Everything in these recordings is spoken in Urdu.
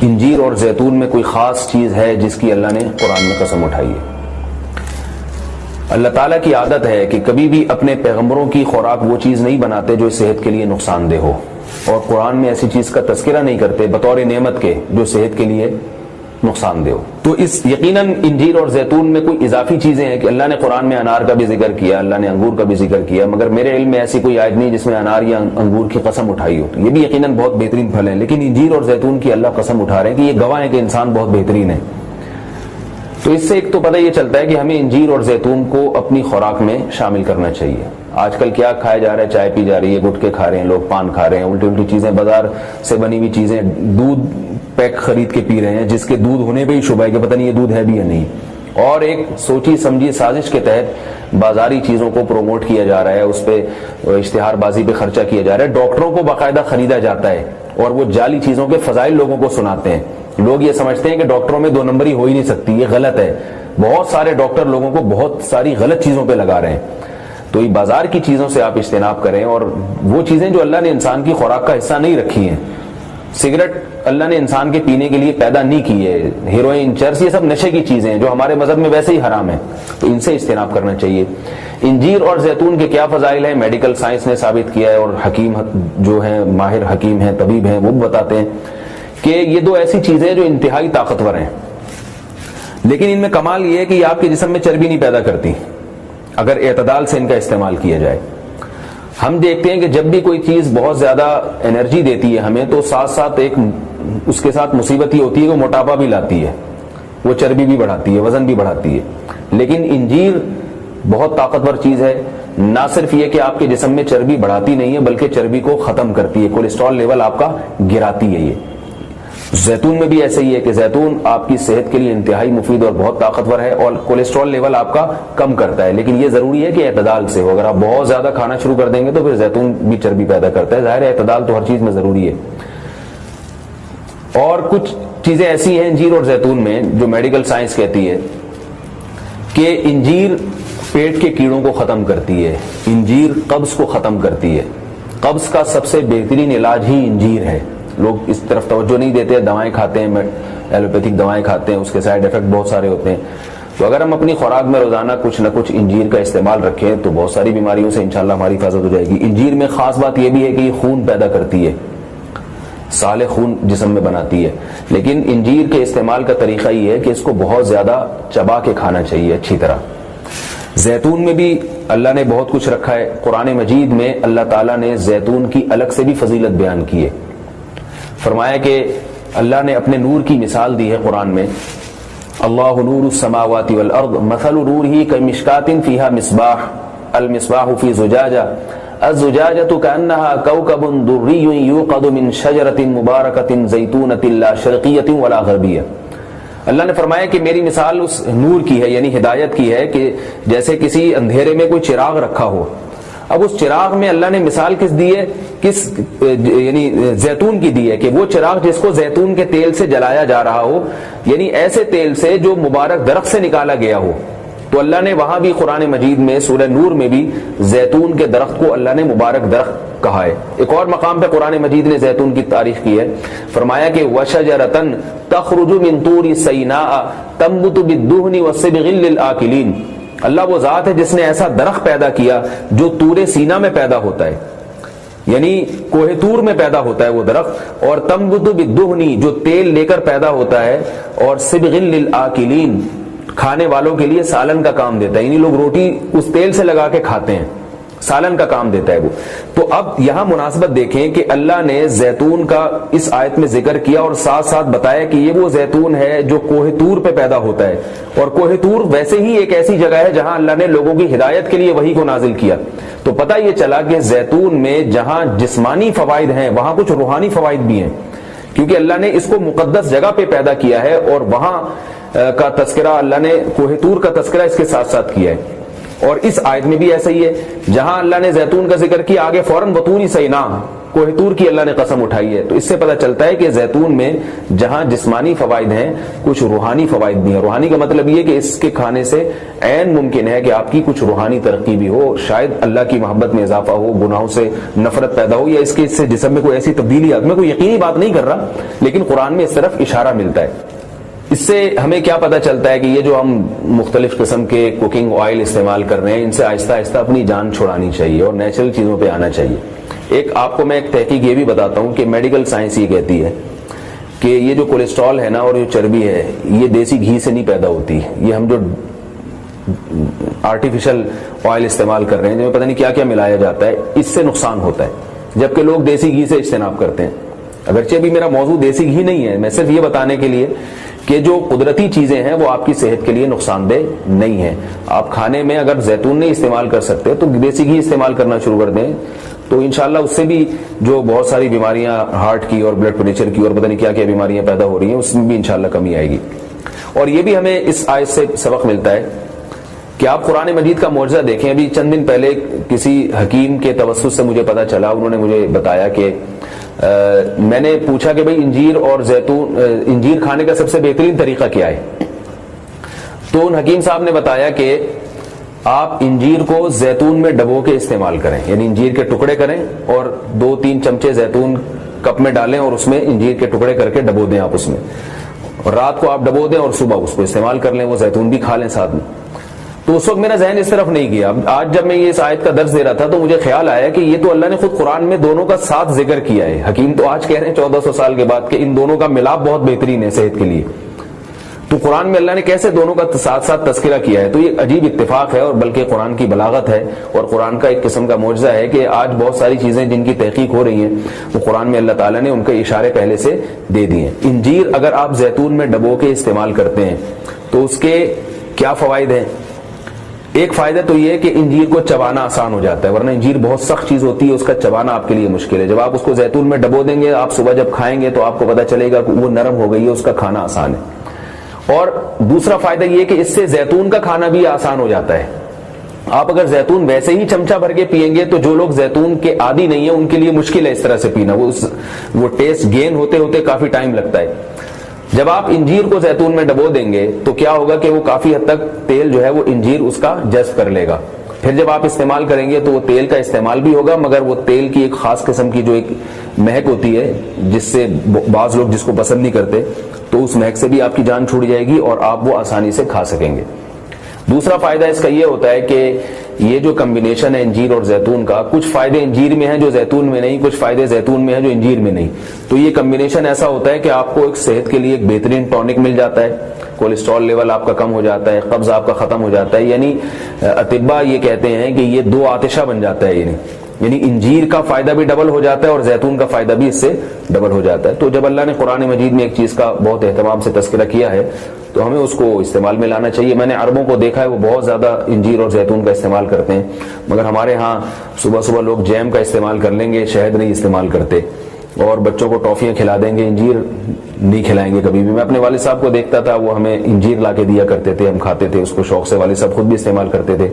انجیر اور زیتون میں کوئی خاص چیز ہے جس کی اللہ نے قرآن میں قسم اٹھائی ہے؟ اللہ تعالیٰ کی عادت ہے کہ کبھی بھی اپنے پیغمبروں کی خوراک وہ چیز نہیں بناتے جو صحت کے لیے نقصان دہ ہو، اور قرآن میں ایسی چیز کا تذکرہ نہیں کرتے بطور نعمت کے جو صحت کے لیے نقصان دہ ہو۔ تو اس یقیناً انجیر اور زیتون میں کوئی اضافی چیزیں ہیں کہ اللہ نے قرآن میں انار کا بھی ذکر کیا، اللہ نے انگور کا بھی ذکر کیا، مگر میرے علم میں ایسی کوئی آیت نہیں جس میں انار یا انگور کی قسم اٹھائی ہو۔ تو یہ بھی یقیناً بہت بہترین پھل ہیں، لیکن انجیر اور زیتون کی اللہ قسم اٹھا رہے ہیں کہ یہ گواہ ہے کہ انسان بہت بہترین ہے۔ تو اس سے ایک تو پتہ یہ چلتا ہے کہ ہمیں انجیر اور زیتون کو اپنی خوراک میں شامل کرنا چاہیے۔ آج کل کیا کھایا جا رہا ہے؟ چائے پی جا رہی ہے، گٹکے کھا رہے ہیں لوگ، پان کھا رہے ہیں، الٹی الٹی چیزیں، بازار سے بنی ہوئی چیزیں، دودھ پیک خرید کے پی رہے ہیں جس کے دودھ ہونے پہ ہی شبہ ہے کہ پتہ نہیں یہ دودھ ہے بھی یا نہیں، اور ایک سوچی سمجھی سازش کے تحت بازاری چیزوں کو پروموٹ کیا جا رہا ہے، اس پہ اشتہار بازی پہ خرچہ کیا جا رہا ہے، ڈاکٹروں کو باقاعدہ خریدا جاتا ہے اور وہ جعلی چیزوں کے فضائل لوگوں کو سناتے ہیں۔ لوگ یہ سمجھتے ہیں کہ ڈاکٹروں میں 2 نمبری ہو ہی نہیں سکتی، یہ غلط ہے۔ بہت سارے ڈاکٹر لوگوں کو بہت ساری غلط چیزوں پہ لگا رہے ہیں۔ تو یہ بازار کی چیزوں سے آپ اجتناب کریں، اور وہ چیزیں جو اللہ نے انسان کی خوراک کا حصہ نہیں رکھی ہیں، سگریٹ اللہ نے انسان کے پینے کے لیے پیدا نہیں کی ہے، ہیروئن، چرس، یہ سب نشے کی چیزیں ہیں جو ہمارے مذہب میں ویسے ہی حرام ہیں، تو ان سے اجتناب کرنا چاہیے۔ انجیر اور زیتون کے کیا فضائل ہیں؟ میڈیکل سائنس نے ثابت کیا ہے، اور حکیم جو ہیں، ماہر حکیم ہیں، طبیب ہیں، وہ بتاتے ہیں کہ یہ 2 ایسی چیزیں جو انتہائی طاقتور ہیں، لیکن ان میں کمال یہ ہے کہ یہ آپ کے جسم میں چربی نہیں پیدا کرتی اگر اعتدال سے ان کا استعمال کیا جائے۔ ہم دیکھتے ہیں کہ جب بھی کوئی چیز بہت زیادہ انرجی دیتی ہے ہمیں، تو ساتھ ساتھ ایک اس کے ساتھ مصیبت یہ ہوتی ہے کہ وہ موٹاپا بھی لاتی ہے، وہ چربی بھی بڑھاتی ہے، وزن بھی بڑھاتی ہے۔ لیکن انجیر بہت طاقتور چیز ہے، نہ صرف یہ کہ آپ کے جسم میں چربی بڑھاتی نہیں ہے بلکہ چربی کو ختم کرتی ہے، کولیسٹرول لیول آپ کا گراتی ہے۔ یہ زیتون میں بھی ایسے ہی ہے کہ زیتون آپ کی صحت کے لیے انتہائی مفید اور بہت طاقتور ہے، اور کولیسٹرول لیول آپ کا کم کرتا ہے، لیکن یہ ضروری ہے کہ اعتدال سے ہو۔ اگر آپ بہت زیادہ کھانا شروع کر دیں گے تو پھر زیتون بھی چربی پیدا کرتا ہے۔ ظاہر ہے اعتدال تو ہر چیز میں ضروری ہے۔ اور کچھ چیزیں ایسی ہیں انجیر اور زیتون میں جو میڈیکل سائنس کہتی ہے کہ انجیر پیٹ کے کیڑوں کو ختم کرتی ہے، انجیر قبض کو ختم کرتی ہے، قبض کا سب سے بہترین علاج ہی انجیر ہے۔ لوگ اس طرف توجہ نہیں دیتے، دوائیں کھاتے ہیں، ایلوپیتھک دوائیں کھاتے ہیں، اس کے سائیڈ ایفیکٹ بہت سارے ہوتے ہیں۔ تو اگر ہم اپنی خوراک میں روزانہ کچھ نہ کچھ انجیر کا استعمال رکھیں تو بہت ساری بیماریوں سے انشاءاللہ ہماری حفاظت ہو جائے گی۔ انجیر میں خاص بات یہ بھی ہے کہ یہ خون پیدا کرتی ہے، صالح خون جسم میں بناتی ہے، لیکن انجیر کے استعمال کا طریقہ یہ ہے کہ اس کو بہت زیادہ چبا کے کھانا چاہیے اچھی طرح۔ زیتون میں بھی اللہ نے بہت کچھ رکھا ہے، قرآن مجید میں اللہ تعالیٰ نے زیتون کی الگ سے بھی فضیلت بیان کی ہے۔ فرمایا کہ اللہ نے اپنے نور کی مثال دی ہے قرآن میں، اللہ نور السماوات والارض مثل نورہ کمشکاۃ فیہا مصباح المصباح فی زجاجہ الزجاجۃ کأنہا کوکب دری یوقد من شجرۃ مبارکۃ زیتونۃ لا شرقیۃ ولا غربیہ۔ اللہ نے فرمایا کہ میری مثال اس نور کی ہے، یعنی ہدایت کی ہے، کہ جیسے کسی اندھیرے میں کوئی چراغ رکھا ہو۔ اب اس چراغ میں اللہ نے مثال کس دی ہے؟ یعنی زیتون کی دی ہے، کہ وہ چراغ جس کو زیتون کے تیل سے جلایا جا رہا ہو، یعنی ایسے تیل سے جو مبارک درخت سے نکالا گیا ہو۔ تو اللہ نے وہاں بھی قرآن مجید میں سورہ نور میں بھی زیتون کے درخت کو اللہ نے مبارک درخت کہا ہے۔ ایک اور مقام پہ قرآن مجید نے زیتون کی تعریف کی ہے، فرمایا کہ وَشَجَرَةً تَخْرُجُ مِن طُورِ سَيْنَاءَ تَنبُتُ بِالدُّهْنِ وَالصِّبْغِ لِلْآكِلِينَ۔ اللہ وہ ذات ہے جس نے ایسا درخت پیدا کیا جو طور سینا میں پیدا ہوتا ہے، یعنی کوہ طور میں پیدا ہوتا ہے وہ درخت، اور تنبت بالدہن جو تیل لے کر پیدا ہوتا ہے، اور صبغ للآکلین کھانے والوں کے لیے سالن کا کام دیتا ہے، یعنی لوگ روٹی اس تیل سے لگا کے کھاتے ہیں، سالن کا کام دیتا ہے وہ۔ تو اب یہاں مناسبت دیکھیں کہ اللہ نے زیتون کا اس آیت میں ذکر کیا اور ساتھ ساتھ بتایا کہ یہ وہ زیتون ہے جو کوہ طور پہ پیدا ہوتا ہے، اور کوہ طور ویسے ہی ایک ایسی جگہ ہے جہاں اللہ نے لوگوں کی ہدایت کے لیے وحی کو نازل کیا۔ تو پتہ یہ چلا کہ زیتون میں جہاں جسمانی فوائد ہیں وہاں کچھ روحانی فوائد بھی ہیں، کیونکہ اللہ نے اس کو مقدس جگہ پہ پیدا کیا ہے، اور وہاں کا تذکرہ اللہ نے کوہ طور کا تذکرہ اس کے ساتھ ساتھ کیا ہے۔ اور اس آیت میں بھی ایسا ہی ہے، جہاں اللہ نے زیتون کا ذکر کیا آگے فوراً وطور سینا کوہ طور کی اللہ نے قسم اٹھائی ہے. تو اس سے پتہ چلتا ہے کہ زیتون میں جہاں جسمانی فوائد ہیں کچھ روحانی فوائد بھی ہیں. روحانی کا مطلب یہ کہ اس کے کھانے سے عین ممکن ہے کہ آپ کی کچھ روحانی ترقی بھی ہو, شاید اللہ کی محبت میں اضافہ ہو, گناہوں سے نفرت پیدا ہو, یا اس کے اس سے جسم میں کوئی ایسی تبدیلی آ. میں کوئی یقینی بات نہیں کر رہا, لیکن قرآن میں اس طرف اشارہ ملتا ہے. اس سے ہمیں کیا پتہ چلتا ہے کہ یہ جو ہم مختلف قسم کے کوکنگ آئل استعمال کر رہے ہیں, ان سے آہستہ آہستہ اپنی جان چھڑانی چاہیے اور نیچرل چیزوں پہ آنا چاہیے. ایک آپ کو میں ایک تحقیق یہ بھی بتاتا ہوں کہ میڈیکل سائنس یہ کہتی ہے کہ یہ جو کولیسٹرول ہے نا اور جو چربی ہے یہ دیسی گھی سے نہیں پیدا ہوتی. یہ ہم جو آرٹیفیشل آئل استعمال کر رہے ہیں جن میں پتہ نہیں کیا کیا ملایا جاتا ہے, اس سے نقصان ہوتا ہے, جبکہ لوگ دیسی گھی سے اجتناب کرتے ہیں. اگرچہ ابھی میرا موضوع دیسی گھی نہیں ہے, میں صرف یہ بتانے کے لیے کہ جو قدرتی چیزیں ہیں وہ آپ کی صحت کے لیے نقصان دہ نہیں ہیں. آپ کھانے میں اگر زیتون نہیں استعمال کر سکتے تو دیسی گھی استعمال کرنا شروع کر دیں, تو انشاءاللہ اس سے بھی جو بہت ساری بیماریاں ہارٹ کی اور بلڈ پریشر کی اور پتہ نہیں کیا کیا بیماریاں پیدا ہو رہی ہیں اس میں بھی انشاءاللہ کمی آئے گی. اور یہ بھی ہمیں اس آیت سے سبق ملتا ہے کہ آپ قرآن مجید کا معجزہ دیکھیں. ابھی چند دن پہلے کسی حکیم کے توسط سے مجھے پتا چلا, انہوں نے مجھے بتایا کہ میں نے پوچھا کہ بھئی انجیر اور زیتون, انجیر کھانے کا سب سے بہترین طریقہ کیا ہے؟ تو ان حکیم صاحب نے بتایا کہ آپ انجیر کو زیتون میں ڈبو کے استعمال کریں, یعنی انجیر کے ٹکڑے کریں اور 2-3 چمچے زیتون کپ میں ڈالیں اور اس میں انجیر کے ٹکڑے کر کے ڈبو دیں آپ اس میں, اور رات کو آپ ڈبو دیں اور صبح اس کو استعمال کر لیں, وہ زیتون بھی کھا لیں ساتھ میں. تو اس وقت میرا ذہن اس طرف نہیں گیا. آج جب میں یہ اس آیت کا درس دے رہا تھا تو مجھے خیال آیا کہ یہ تو اللہ نے خود قرآن میں دونوں کا ساتھ ذکر کیا ہے. حکیم تو آج کہہ رہے ہیں 1400 سال کے بعد کہ ان دونوں کا ملاپ بہت بہترین ہے صحت کے لیے, تو قرآن میں اللہ نے کیسے دونوں کا ساتھ ساتھ تذکرہ کیا ہے؟ تو یہ عجیب اتفاق ہے, اور بلکہ قرآن کی بلاغت ہے اور قرآن کا ایک قسم کا معجزہ ہے کہ آج بہت ساری چیزیں جن کی تحقیق ہو رہی ہیں وہ قرآن میں اللہ تعالیٰ نے ان کے اشارے پہلے سے دے دیے ہیں. انجیر اگر آپ زیتون میں ڈبو کے استعمال کرتے ہیں تو اس کے کیا فوائد ہیں؟ ایک فائدہ تو یہ ہے کہ انجیر کو چبانا آسان ہو جاتا ہے, ورنہ انجیر بہت سخت چیز ہوتی ہے, اس کا چبانا آپ کے لیے مشکل ہے. جب آپ اس کو زیتون میں ڈبو دیں گے, آپ صبح جب کھائیں گے تو آپ کو پتہ چلے گا کہ وہ نرم ہو گئی ہے, اس کا کھانا آسان ہے. اور دوسرا فائدہ یہ کہ اس سے زیتون کا کھانا بھی آسان ہو جاتا ہے. آپ اگر زیتون ویسے ہی چمچہ بھر کے پیئیں گے تو جو لوگ زیتون کے عادی نہیں ہیں ان کے لیے مشکل ہے اس طرح سے پینا, وہ ٹیسٹ گین ہوتے ہوتے کافی ٹائم لگتا ہے. جب آپ انجیر کو زیتون میں ڈبو دیں گے تو کیا ہوگا کہ وہ کافی حد تک تیل جو ہے وہ انجیر اس کا جذب کر لے گا. پھر جب آپ استعمال کریں گے تو وہ تیل کا استعمال بھی ہوگا, مگر وہ تیل کی ایک خاص قسم کی جو ایک مہک ہوتی ہے جس سے بعض لوگ جس کو پسند نہیں کرتے, تو اس مہک سے بھی آپ کی جان چھوٹ جائے گی اور آپ وہ آسانی سے کھا سکیں گے. دوسرا فائدہ اس کا یہ ہوتا ہے کہ یہ جو کمبینیشن ہے انجیر اور زیتون کا, کچھ فائدے انجیر میں ہیں جو زیتون میں نہیں, کچھ فائدے زیتون میں ہیں جو انجیر میں نہیں. تو یہ کمبینیشن ایسا ہوتا ہے کہ آپ کو ایک صحت کے لیے ایک بہترین ٹونک مل جاتا ہے, کولیسٹرول لیول آپ کا کم ہو جاتا ہے, قبض آپ کا ختم ہو جاتا ہے. یعنی اطباء یہ کہتے ہیں کہ یہ 2 آتشہ بن جاتا ہے, یعنی انجیر کا فائدہ بھی ڈبل ہو جاتا ہے اور زیتون کا فائدہ بھی اس سے ڈبل ہو جاتا ہے. تو جب اللہ نے قرآن مجید میں ایک چیز کا بہت اہتمام سے تذکرہ کیا ہے تو ہمیں اس کو استعمال میں لانا چاہیے. میں نے عربوں کو دیکھا ہے وہ بہت زیادہ انجیر اور زیتون کا استعمال کرتے ہیں, مگر ہمارے ہاں صبح صبح لوگ جیم کا استعمال کر لیں گے, شہد نہیں استعمال کرتے, اور بچوں کو ٹافیاں کھلا دیں گے, انجیر نہیں کھلائیں گے کبھی بھی. میں اپنے والد صاحب کو دیکھتا تھا, وہ ہمیں انجیر لا کے دیا کرتے تھے, ہم کھاتے تھے اس کو شوق سے, والد صاحب خود بھی استعمال کرتے تھے.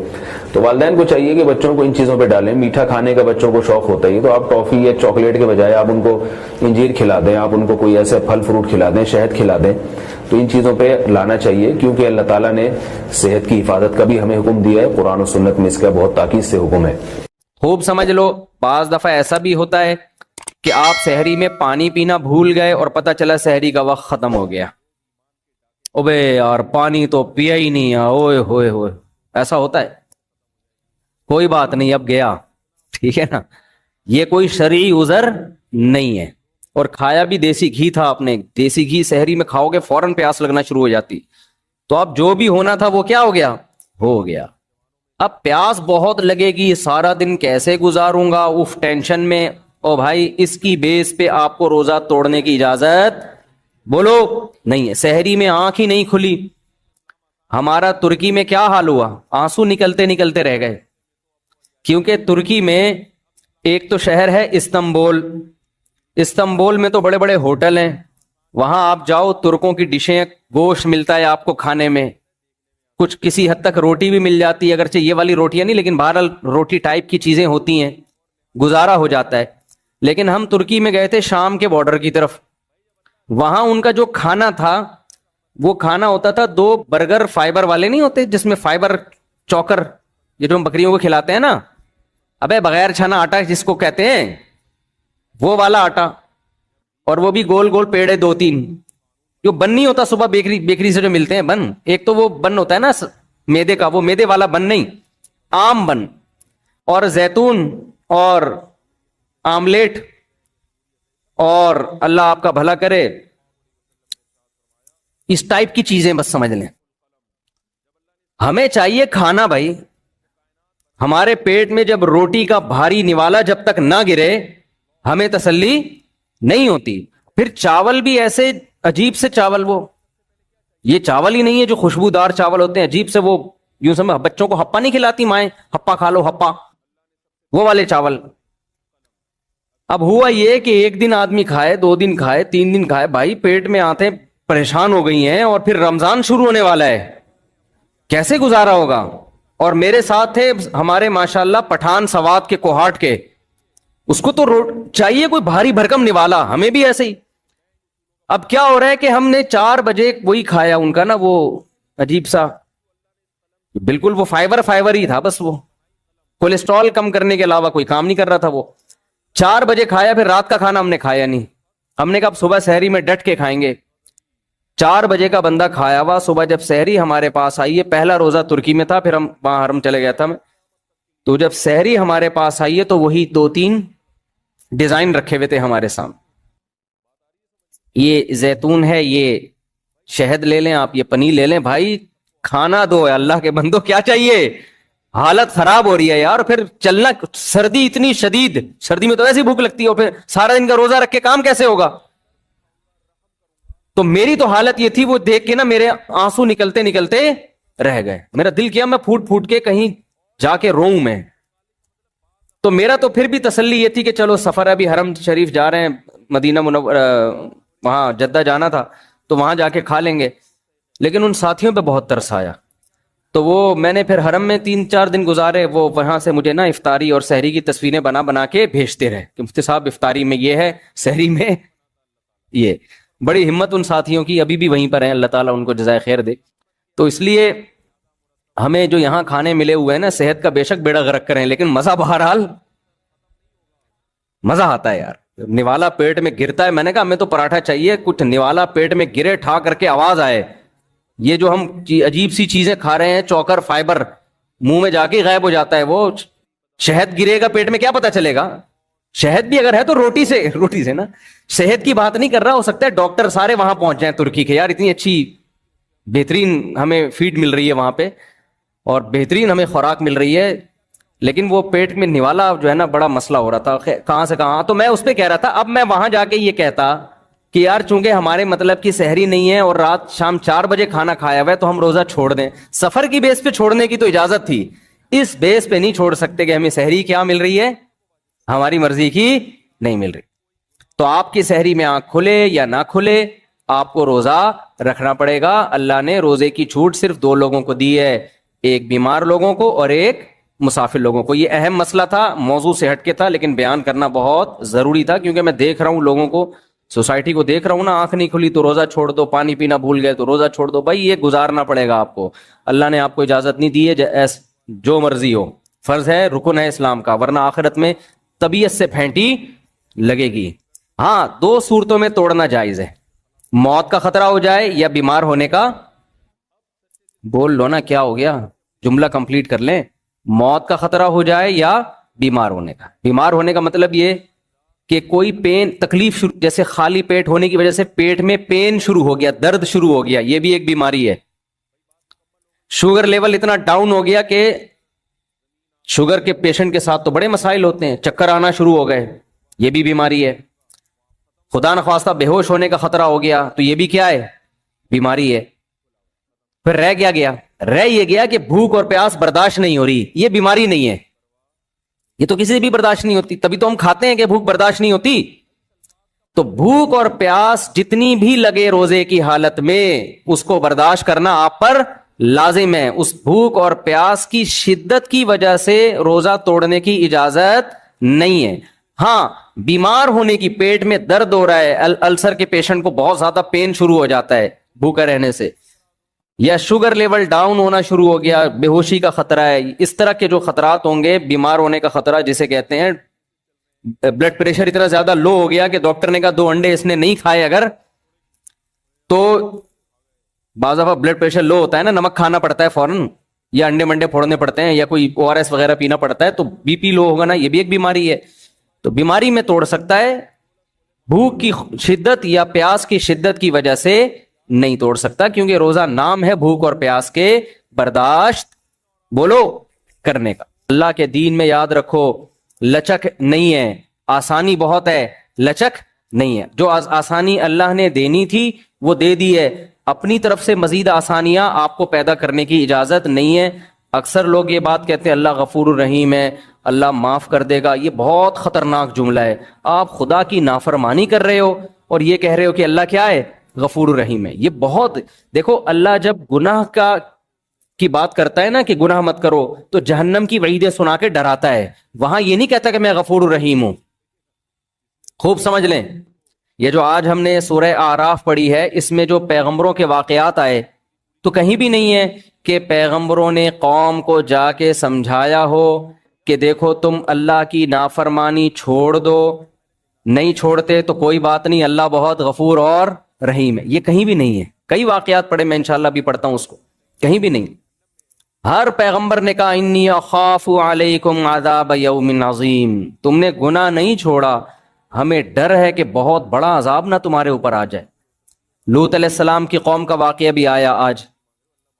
تو والدین کو چاہیے کہ بچوں کو ان چیزوں پہ ڈالیں. میٹھا کھانے کا بچوں کو شوق ہوتا ہے, تو آپ ٹافی یا چاکلیٹ کے بجائے آپ ان کو انجیر کھلا دیں, آپ ان کو کوئی ایسے پھل فروٹ کھلا دیں, شہد کھلا دیں. تو ان چیزوں پہ لانا چاہیے, کیونکہ اللہ تعالیٰ نے صحت کی حفاظت کا بھی ہمیں حکم دیا ہے, قرآن و سنت میں اس کا بہت تاکید سے حکم ہے. خوب سمجھ لو, بعض دفعہ ایسا بھی ہوتا ہے کہ آپ سحری میں پانی پینا بھول گئے اور پتہ چلا سحری کا وقت ختم ہو گیا. اوبے یار پانی تو پیا ہی نہیں ہے, اوئے ہوئے ہوئے, ایسا ہوتا ہے. کوئی بات نہیں, اب گیا, ٹھیک ہے نا, یہ کوئی شرعی عذر نہیں ہے. اور کھایا بھی دیسی گھی تھا آپ نے, دیسی گھی سحری میں کھاؤ گے فوراً پیاس لگنا شروع ہو جاتی, تو اب جو بھی ہونا تھا وہ کیا ہو گیا, ہو گیا. اب پیاس بہت لگے گی, سارا دن کیسے گزاروں گا, اف ٹینشن میں. او بھائی اس کی بیس پہ آپ کو روزہ توڑنے کی اجازت بولو نہیں ہے. سحری میں آنکھ ہی نہیں کھلی, ہمارا ترکی میں کیا حال ہوا, آنسو نکلتے نکلتے رہ گئے. کیونکہ ترکی میں ایک تو شہر ہے استنبول, استنبول میں تو بڑے بڑے ہوٹل ہیں, وہاں آپ جاؤ ترکوں کی ڈشیں, گوشت ملتا ہے آپ کو کھانے میں, کچھ کسی حد تک روٹی بھی مل جاتی ہے, اگرچہ یہ والی روٹیاں نہیں لیکن بہرحال روٹی ٹائپ کی چیزیں ہوتی ہیں, گزارا ہو جاتا ہے. لیکن ہم ترکی میں گئے تھے شام کے بارڈر کی طرف. وہاں ان کا جو کھانا تھا وہ کھانا ہوتا تھا 2 برگر فائبر والے نہیں ہوتے جس میں فائبر چوکر یہ جو ہم بکریوں کو کھلاتے ہیں نا, ابے بغیر چھنا آٹا جس کو کہتے ہیں وہ والا آٹا, اور وہ بھی گول گول پیڑے 2-3 جو بن نہیں ہوتا صبح بیکری سے جو ملتے ہیں بن. ایک تو وہ بن ہوتا ہے نا میدے کا, وہ میدے والا بن نہیں, عام بن, اور زیتون اور آملیٹ, اور اللہ آپ کا بھلا کرے اس ٹائپ کی چیزیں بس سمجھ لیں. ہمیں چاہیے کھانا بھائی, ہمارے پیٹ میں جب روٹی کا بھاری نوالا جب تک نہ گرے ہمیں تسلی نہیں ہوتی. پھر چاول بھی ایسے عجیب سے چاول, وہ یہ چاول ہی نہیں ہے جو خوشبودار چاول ہوتے ہیں عجیب سے, وہ یوں سمجھ بچوں کو ہپا نہیں کھلاتی مائیں, ہپا کھا لو ہپا, وہ والے چاول. اب ہوا یہ کہ ایک دن آدمی کھائے, 2 دن کھائے, 3 دن کھائے, بھائی پیٹ میں آتے پریشان ہو گئی ہیں, اور پھر رمضان شروع ہونے والا ہے, کیسے گزارا ہوگا. اور میرے ساتھ تھے ہمارے ماشاءاللہ پٹھان سوات کے کوہاٹ کے, اس کو تو چاہیے کوئی بھاری بھرکم نوالا, ہمیں بھی ایسے ہی. اب کیا ہو رہا ہے کہ ہم نے 4 بجے وہی کھایا ان کا نا, وہ عجیب سا بالکل وہ فائبر ہی تھا بس, وہ کولیسٹرول کم کرنے کے علاوہ کوئی کام نہیں کر رہا تھا. وہ 4 بجے کھایا, پھر رات کا کھانا ہم نے کھایا نہیں. ہم نے کہا اب صبح سحری میں ڈٹ کے کھائیں گے. 4 بجے کا بندہ کھایا ہوا, صبح جب سحری ہمارے پاس آئی ہے, پہلا روزہ ترکی میں تھا, پھر ہم وہاں حرم چلے گیا تھا میں, تو جب سحری ہمارے پاس آئی ہے تو وہی 2-3 ڈیزائن رکھے ہوئے تھے ہمارے سامنے. یہ زیتون ہے, یہ شہد لے لیں آپ, یہ پنیر لے لیں, بھائی کھانا دو اللہ کے بندو, کیا چاہیے, حالت خراب ہو رہی ہے یار. پھر چلنا, سردی اتنی شدید, سردی میں تو ایسی بھوک لگتی ہے, اور پھر سارا دن کا روزہ رکھ کے کام کیسے ہوگا. تو میری تو حالت یہ تھی, وہ دیکھ کے نا میرے آنسو نکلتے نکلتے رہ گئے. میرا دل کیا میں پھوٹ پھوٹ کے کہیں جا کے روؤں میں. تو میرا تو پھر بھی تسلی یہ تھی کہ چلو سفر ہے, ابھی حرم شریف جا رہے ہیں, مدینہ وہاں جدہ جانا تھا تو وہاں جا کے کھا لیں گے. لیکن ان ساتھیوں پہ بہت ترس آیا, تو وہ میں نے پھر حرم میں 3-4 دن گزارے. وہ وہاں سے مجھے نا افطاری اور سحری کی تصویریں بنا کے بھیجتے رہے کہ مفتی صاحب افطاری میں یہ ہے, سحری میں یہ. بڑی ہمت ان ساتھیوں کی, ابھی بھی وہیں پر ہیں, اللہ تعالیٰ ان کو جزائے خیر دے. تو اس لیے ہمیں جو یہاں کھانے ملے ہوئے ہیں نا, صحت کا بے شک بیڑا غرق کریں, لیکن مزہ بہرحال مزہ آتا ہے یار. نوالا پیٹ میں گرتا ہے, میں نے کہا ہمیں تو پراٹھا چاہیے, کچھ نوالا پیٹ میں گرے, ٹھا کر کے آواز آئے. یہ جو ہم عجیب سی چیزیں کھا رہے ہیں, چوکر فائبر, منہ میں جا کے غائب ہو جاتا ہے. وہ شہد گرے گا پیٹ میں, کیا پتا چلے گا. شہد بھی اگر ہے تو روٹی سے نا, صحت کی بات نہیں کر رہا. ہو سکتا ہے ڈاکٹر سارے وہاں پہنچ جائیں ترکی کے, یار اتنی اچھی بہترین ہمیں فیڈ مل رہی ہے وہاں پہ, اور بہترین ہمیں خوراک مل رہی ہے, لیکن وہ پیٹ میں نوالا جو ہے نا بڑا مسئلہ ہو رہا تھا, کہاں سے کہاں. تو میں اس پہ کہہ رہا تھا, اب میں وہاں جا کے یہ کہتا کہ یار چونکہ ہمارے مطلب کی سحری نہیں ہے اور رات شام 4 بجے کھانا کھایا ہوا ہے تو ہم روزہ چھوڑ دیں. سفر کی بیس پہ چھوڑنے کی تو اجازت تھی, اس بیس پہ نہیں چھوڑ سکتے کہ ہمیں سحری کیا مل رہی ہے, ہماری مرضی کی نہیں مل رہی. تو آپ کی سحری میں آنکھ کھلے یا نہ کھلے, آپ کو روزہ رکھنا پڑے گا. اللہ نے روزے کی چھوٹ صرف 2 لوگوں کو دی ہے, ایک بیمار لوگوں کو اور ایک مسافر لوگوں کو. یہ اہم مسئلہ تھا, موضوع سے ہٹ کے تھا, لیکن بیان کرنا بہت ضروری تھا, کیونکہ میں دیکھ رہا ہوں لوگوں کو, سوسائٹی کو دیکھ رہا ہوں نا, آنکھ نہیں کھلی تو روزہ چھوڑ دو, پانی پینا بھول گئے تو روزہ چھوڑ دو. بھائی یہ گزارنا پڑے گا آپ کو, اللہ نے آپ کو اجازت نہیں دی ہے, جو مرضی ہو, فرض ہے, رکن ہے اسلام کا, ورنہ آخرت میں طبیعت سے پھینٹی لگے گی. ہاں 2 صورتوں میں توڑنا جائز ہے, موت کا خطرہ ہو جائے یا بیمار ہونے کا. بول لو نا کیا ہو گیا, جملہ کمپلیٹ کر لیں. موت کا خطرہ ہو جائے یا بیمار ہونے کا. بیمار ہونے کا مطلب یہ کہ کوئی پین تکلیف جیسے خالی پیٹ ہونے کی وجہ سے پیٹ میں پین شروع ہو گیا, درد شروع ہو گیا, یہ بھی ایک بیماری ہے. شوگر لیول اتنا ڈاؤن ہو گیا کہ شوگر کے پیشنٹ کے ساتھ تو بڑے مسائل ہوتے ہیں, چکر آنا شروع ہو گئے, یہ بھی بیماری ہے. خدا نخواستہ بے ہوش ہونے کا خطرہ ہو گیا تو یہ بھی کیا ہے, بیماری ہے. پھر رہ یہ گیا کہ بھوک اور پیاس برداشت نہیں ہو رہی, یہ بیماری نہیں ہے, یہ تو کسی سے بھی برداشت نہیں ہوتی, تبھی تو ہم کھاتے ہیں کہ بھوک برداشت نہیں ہوتی. تو بھوک اور پیاس جتنی بھی لگے روزے کی حالت میں, اس کو برداشت کرنا آپ پر لازم ہے. اس بھوک اور پیاس کی شدت کی وجہ سے روزہ توڑنے کی اجازت نہیں ہے. ہاں بیمار ہونے کی، پیٹ میں درد ہو رہا ہے، السر کے پیشنٹ کو بہت زیادہ پین شروع ہو جاتا ہے بھوکا رہنے سے، یا شوگر لیول ڈاؤن ہونا شروع ہو گیا، بے ہوشی کا خطرہ ہے، اس طرح کے جو خطرات ہوں گے، بیمار ہونے کا خطرہ جسے کہتے ہیں، بلڈ پریشر اتنا زیادہ لو ہو گیا کہ ڈاکٹر نے کہا 2 انڈے اس نے نہیں کھائے اگر، تو بعض دفعہ بلڈ پریشر لو ہوتا ہے نا، نمک کھانا پڑتا ہے فوراً، یا انڈے منڈے پھوڑنے پڑتے ہیں، یا کوئی ORS وغیرہ پینا پڑتا ہے، تو بی پی لو ہوگا نا، یہ بھی ایک بیماری ہے۔ تو بیماری میں توڑ سکتا ہے، بھوک کی شدت یا پیاس کی شدت کی وجہ سے نہیں توڑ سکتا، کیونکہ روزہ نام ہے بھوک اور پیاس کے برداشت بولو کرنے کا۔ اللہ کے دین میں یاد رکھو لچک نہیں ہے، آسانی بہت ہے، لچک نہیں ہے۔ جو آسانی اللہ نے دینی تھی وہ دے دی ہے، اپنی طرف سے مزید آسانیاں آپ کو پیدا کرنے کی اجازت نہیں ہے۔ اکثر لوگ یہ بات کہتے ہیں اللہ غفور الرحیم ہے، اللہ معاف کر دے گا، یہ بہت خطرناک جملہ ہے۔ آپ خدا کی نافرمانی کر رہے ہو اور یہ کہہ رہے ہو کہ اللہ کیا ہے؟ غفور الرحیم ہے۔ یہ بہت، دیکھو اللہ جب گناہ کی بات کرتا ہے نا کہ گناہ مت کرو، تو جہنم کی وعیدیں سنا کے ڈراتا ہے، وہاں یہ نہیں کہتا کہ میں غفور الرحیم ہوں۔ خوب سمجھ لیں، یہ جو آج ہم نے سورہ اعراف پڑھی ہے، اس میں جو پیغمبروں کے واقعات آئے، تو کہیں بھی نہیں ہے کہ پیغمبروں نے قوم کو جا کے سمجھایا ہو کہ دیکھو تم اللہ کی نافرمانی چھوڑ دو، نہیں چھوڑتے تو کوئی بات نہیں، اللہ بہت غفور اور رحیم ہے، یہ کہیں بھی نہیں ہے۔ کئی واقعات پڑھے، میں انشاءاللہ بھی پڑھتا ہوں اس کو، کہیں بھی نہیں۔ ہر پیغمبر نے کہا انی اخاف علیکم عذاب یوم عظیم، تم نے گناہ نہیں چھوڑا، ہمیں ڈر ہے کہ بہت بڑا عذاب نہ تمہارے اوپر آ جائے۔ لوط علیہ السلام کی قوم کا واقعہ بھی آیا آج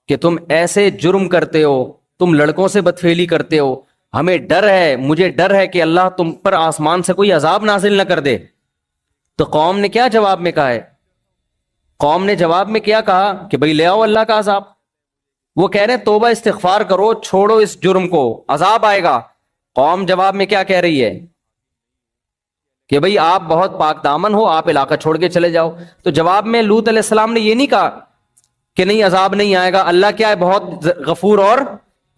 کہ تم ایسے جرم کرتے ہو، تم لڑکوں سے بدفعلی کرتے ہو، ہمیں ڈر ہے، مجھے ڈر ہے کہ اللہ تم پر آسمان سے کوئی عذاب نازل نہ کر دے۔ تو قوم نے کیا جواب میں کہا ہے؟ قوم نے جواب میں کیا کہا کہ بھئی لے آؤ اللہ کا عذاب۔ وہ کہہ رہے ہیں توبہ استغفار کرو، چھوڑو اس جرم کو، عذاب آئے گا۔ قوم جواب میں کیا کہہ رہی ہے کہ بھئی آپ بہت پاک دامن ہو، آپ علاقہ چھوڑ کے چلے جاؤ۔ تو جواب میں لوط علیہ السلام نے یہ نہیں کہا کہ نہیں عذاب نہیں آئے گا، اللہ کیا ہے؟ بہت غفور اور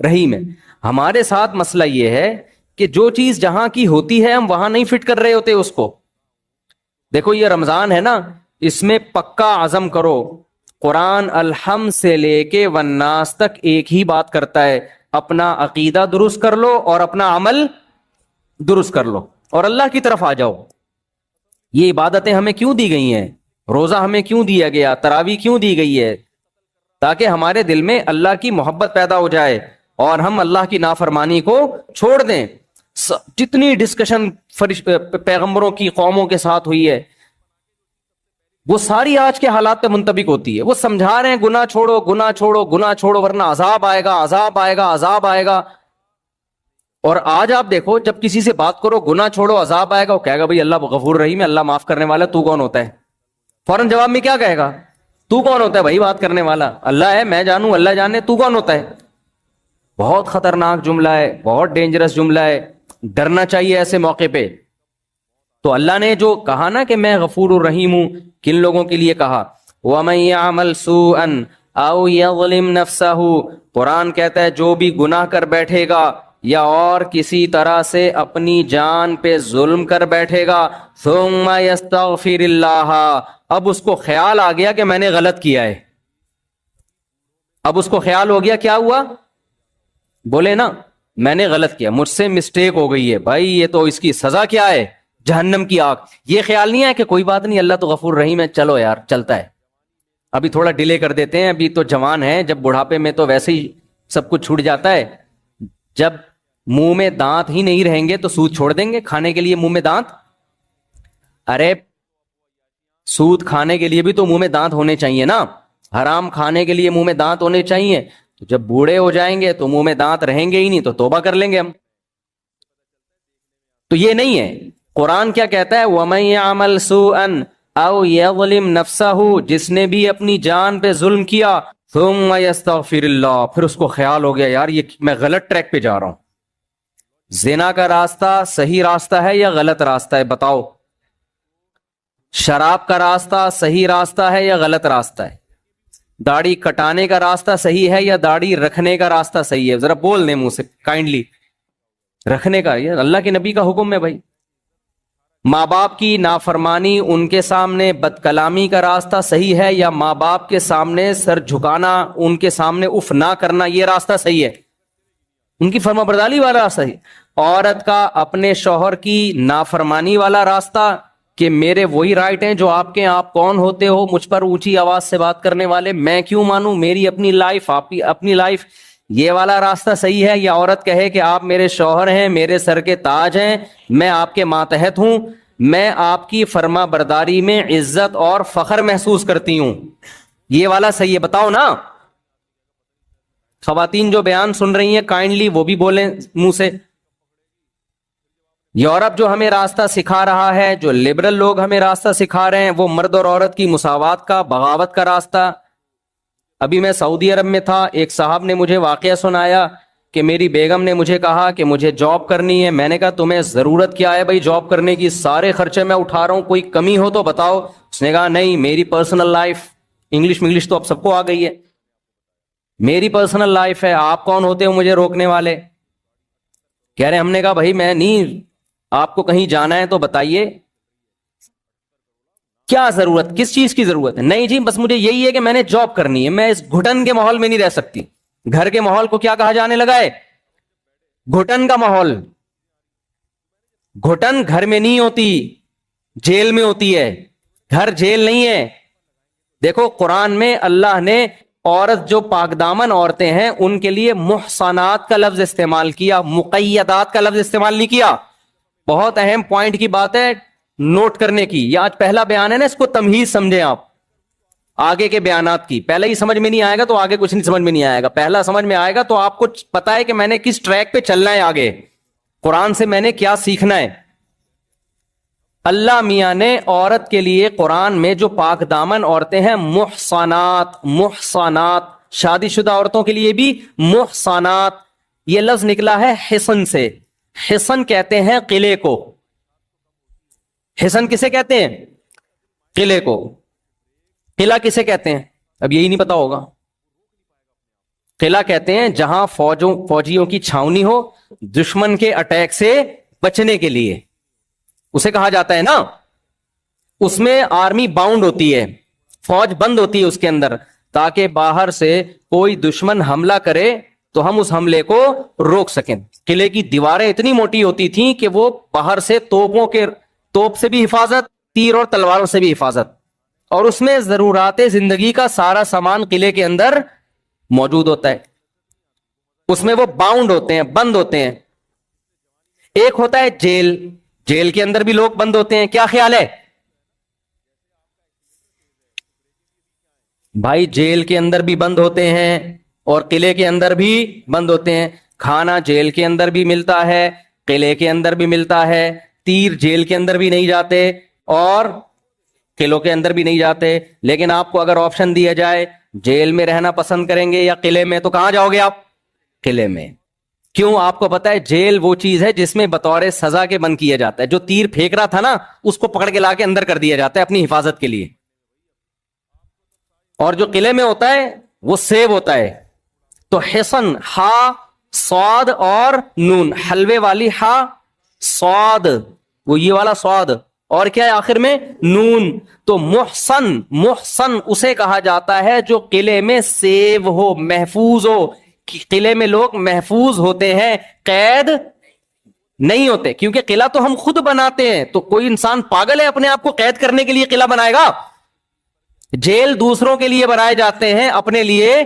رحیم ہے۔ ہمارے ساتھ مسئلہ یہ ہے کہ جو چیز جہاں کی ہوتی ہے ہم وہاں نہیں فٹ کر رہے ہوتے اس کو۔ دیکھو یہ رمضان ہے نا، اس میں پکا عزم کرو، قرآن الحمد سے لے کے والناس تک ایک ہی بات کرتا ہے، اپنا عقیدہ درست کر لو اور اپنا عمل درست کر لو اور اللہ کی طرف آ جاؤ۔ یہ عبادتیں ہمیں کیوں دی گئی ہیں؟ روزہ ہمیں کیوں دیا گیا؟ تراویح کیوں دی گئی ہے؟ تاکہ ہمارے دل میں اللہ کی محبت پیدا ہو جائے اور ہم اللہ کی نافرمانی کو چھوڑ دیں۔ جتنی ڈسکشن پیغمبروں کی قوموں کے ساتھ ہوئی ہے وہ ساری آج کے حالات پہ منطبق ہوتی ہے۔ وہ سمجھا رہے ہیں گناہ چھوڑو، گناہ چھوڑو، گناہ چھوڑو ورنہ عذاب آئے گا، عذاب آئے گا، عذاب آئے گا۔ اور آج آپ دیکھو جب کسی سے بات کرو گناہ چھوڑو عذاب آئے گا، وہ کہے گا بھئی اللہ غفور رحیم ہے، اللہ معاف کرنے والا، تو کون ہوتا ہے؟ فوراً جواب میں کیا کہے گا؟ تو کون ہوتا ہے بھائی بات کرنے والا؟ اللہ ہے، میں جانوں، اللہ جانے، تو کون ہوتا ہے؟ بہت خطرناک جملہ ہے، بہت ڈینجرس جملہ ہے، ڈرنا چاہیے ایسے موقع پہ۔ تو اللہ نے جو کہا نا کہ میں غفور الرحیم ہوں، کن لوگوں کے لیے کہا؟ وَمَن يَعْمَلْ سُوءًا أَوْ يَظْلِمْ نَفْسَهُ، قرآن کہتا ہے جو بھی گناہ کر بیٹھے گا یا اور کسی طرح سے اپنی جان پہ ظلم کر بیٹھے گا، ثُمَّ يَسْتَغْفِرِ اللَّهَ، اب اس کو خیال آ گیا کہ میں نے غلط کیا ہے، اب اس کو خیال ہو گیا، کیا ہوا؟ بولے نا میں نے غلط کیا، مجھ سے مسٹیک ہو گئی ہے، بھائی یہ تو اس کی سزا کیا ہے؟ جہنم کی آگ۔ یہ خیال نہیں ہے کہ کوئی بات نہیں اللہ تو غفور رحیم ہے، چلو یار چلتا ہے، ابھی تھوڑا ڈیلے کر دیتے ہیں، ابھی تو جوان ہے، جب بڑھاپے میں تو ویسے ہی سب کچھ چھوٹ جاتا ہے، جب منہ میں دانت ہی نہیں رہیں گے تو سود چھوڑ دیں گے کھانے کے لیے منہ میں دانت؟ ارے سود کھانے کے لیے بھی تو منہ میں دانت ہونے چاہیے نا، حرام کھانے کے لیے منہ میں دانت ہونے چاہیے۔ تو جب بوڑھے ہو جائیں گے تو منہ میں دانت رہیں گے ہی نہیں، تو توبہ کر لیں گے ہم۔ تو یہ نہیں ہے، قرآن کیا کہتا ہے؟ وَمَن يَعْمَلْ سُوءًا أَوْ يَظْلِمْ نَفْسَهُ، جس نے بھی اپنی جان پہ ظلم کیا، ثُمَّ يَسْتَغْفِرِ اللَّهُ، پھر اس کو خیال ہو گیا یار یہ میں غلط ٹریک پہ جا رہا ہوں، زنا کا راستہ صحیح راستہ ہے یا غلط راستہ ہے بتاؤ؟ شراب کا راستہ صحیح راستہ ہے یا غلط راستہ ہے؟ داڑھی کٹانے کا راستہ صحیح ہے یا داڑھی رکھنے کا راستہ صحیح ہے؟ ذرا بول دیں منہ سے کائنڈلی۔ رکھنے کا، یہ اللہ کے نبی کا حکم ہے بھائی، ماں باپ کی نافرمانی ان کے سامنے بد کلامی کا راستہ صحیح ہے یا ماں باپ کے سامنے سر جھکانا ان کے سامنے اف نہ کرنا یہ راستہ صحیح ہے؟ ان کی فرما برداری والا راستہ ہے۔ عورت کا اپنے شوہر کی نافرمانی والا راستہ کہ میرے وہی رائٹ ہیں جو آپ کے، آپ کون ہوتے ہو مجھ پر اونچی آواز سے بات کرنے والے، میں کیوں مانوں، میری اپنی لائف، آپ کی اپنی لائف، یہ والا راستہ صحیح ہے؟ یا عورت کہے کہ آپ میرے شوہر ہیں، میرے سر کے تاج ہیں، میں آپ کے ماتحت ہوں، میں آپ کی فرما برداری میں عزت اور فخر محسوس کرتی ہوں، یہ والا صحیح ہے؟ بتاؤ نا۔ خواتین جو بیان سن رہی ہیں کائنڈلی وہ بھی بولیں منہ سے۔ یورپ جو ہمیں راستہ سکھا رہا ہے، جو لبرل لوگ ہمیں راستہ سکھا رہے ہیں، وہ مرد اور عورت کی مساوات کا، بغاوت کا راستہ۔ ابھی میں سعودی عرب میں تھا، ایک صاحب نے مجھے واقعہ سنایا کہ میری بیگم نے مجھے کہا کہ مجھے جاب کرنی ہے۔ میں نے کہا تمہیں ضرورت کیا ہے بھائی جاب کرنے کی، سارے خرچے میں اٹھا رہا ہوں، کوئی کمی ہو تو بتاؤ۔ اس نے کہا نہیں، میری پرسنل لائف، انگلش تو اب سب کو آ گئی ہے، میری پرسنل لائف ہے، آپ کون ہوتے ہو مجھے روکنے والے؟ کہہ رہے ہم نے کہا بھائی میں نہیں، آپ کو کہیں جانا ہے تو بتائیے کیا ضرورت، کس چیز کی ضرورت ہے؟ نہیں جی بس مجھے یہی ہے کہ میں نے جاب کرنی ہے، میں اس گھٹن کے ماحول میں نہیں رہ سکتی۔ گھر کے ماحول کو کیا کہا جانے لگا ہے؟ گھٹن کا ماحول۔ گھٹن گھر میں نہیں ہوتی، جیل میں ہوتی ہے، گھر جیل نہیں ہے۔ دیکھو قرآن میں اللہ نے عورت جو پاک دامن عورتیں ہیں ان کے لیے محصنات کا لفظ استعمال کیا، مقیدات کا لفظ استعمال نہیں کیا۔ بہت اہم پوائنٹ کی بات ہے نوٹ کرنے کی۔ یہ آج پہلا بیان ہے نا، اس کو تمہیز سمجھیں آپ آگے کے بیانات کی۔ پہلے ہی سمجھ میں نہیں آئے گا تو آگے کچھ نہیں سمجھ میں نہیں آئے گا، پہلا سمجھ میں آئے گا تو آپ کو پتا ہے کہ میں نے کس ٹریک پہ چلنا ہے، آگے قرآن سے میں نے کیا سیکھنا ہے۔ اللہ میاں نے عورت کے لیے قرآن میں جو پاک دامن عورتیں ہیں، محصنات، محصنات، شادی شدہ عورتوں کے لیے بھی محصنات، یہ لفظ نکلا ہے حصن سے۔ حصن کہتے ہیں قلعے کو۔ حصن کسے کہتے ہیں؟ قلعے کو۔ قلعہ کسے کہتے ہیں؟ اب یہی نہیں پتا ہوگا۔ قلعہ کہتے ہیں جہاں فوجیوں کی چھاونی ہو دشمن کے اٹیک سے بچنے کے لیے، اسے کہا جاتا ہے نا۔ اس میں آرمی باؤنڈ ہوتی ہے، فوج بند ہوتی ہے اس کے اندر، تاکہ باہر سے کوئی دشمن حملہ کرے تو ہم اس حملے کو روک سکیں۔ قلعے کی دیواریں اتنی موٹی ہوتی تھیں کہ وہ باہر سے توپ سے بھی حفاظت، تیر اور تلواروں سے بھی حفاظت، اور اس میں ضرورات زندگی کا سارا سامان قلعے کے اندر موجود ہوتا ہے۔ اس میں وہ باؤنڈ ہوتے ہیں، بند ہوتے ہیں۔ ایک ہوتا ہے جیل، جیل کے اندر بھی لوگ بند ہوتے ہیں۔ کیا خیال ہے بھائی؟ جیل کے اندر بھی بند ہوتے ہیں اور قلعے کے اندر بھی بند ہوتے ہیں۔ کھانا جیل کے اندر بھی ملتا ہے، قلعے کے اندر بھی ملتا ہے۔ تیر جیل کے اندر بھی نہیں جاتے اور قلعوں کے اندر بھی نہیں جاتے۔ لیکن آپ کو اگر آپشن دیا جائے جیل میں رہنا پسند کریں گے یا قلعے میں، تو کہاں جاؤ گے آپ؟ قلعے میں۔ کیوں؟ آپ کو پتا ہے جیل وہ چیز ہے جس میں بطور سزا کے بند کیا جاتا ہے۔ جو تیر پھینک رہا تھا نا، اس کو پکڑ کے لا کے اندر کر دیا جاتا ہے اپنی حفاظت کے لیے۔ اور جو قلعے میں ہوتا ہے وہ سیو ہوتا ہے۔ تو حصن، ہا، صاد اور نون، حلوے والی ہا، صاد، وہ یہ والا صاد، اور کیا ہے آخر میں؟ نون۔ تو محسن، محسن اسے کہا جاتا ہے جو قلعے میں سیو ہو، محفوظ ہو۔ قلعے میں لوگ محفوظ ہوتے ہیں، قید نہیں ہوتے، کیونکہ قلعہ تو ہم خود بناتے ہیں۔ تو کوئی انسان پاگل ہے اپنے آپ کو قید کرنے کے لیے قلعہ بنائے گا؟ جیل دوسروں کے لیے بنائے جاتے ہیں، اپنے لیے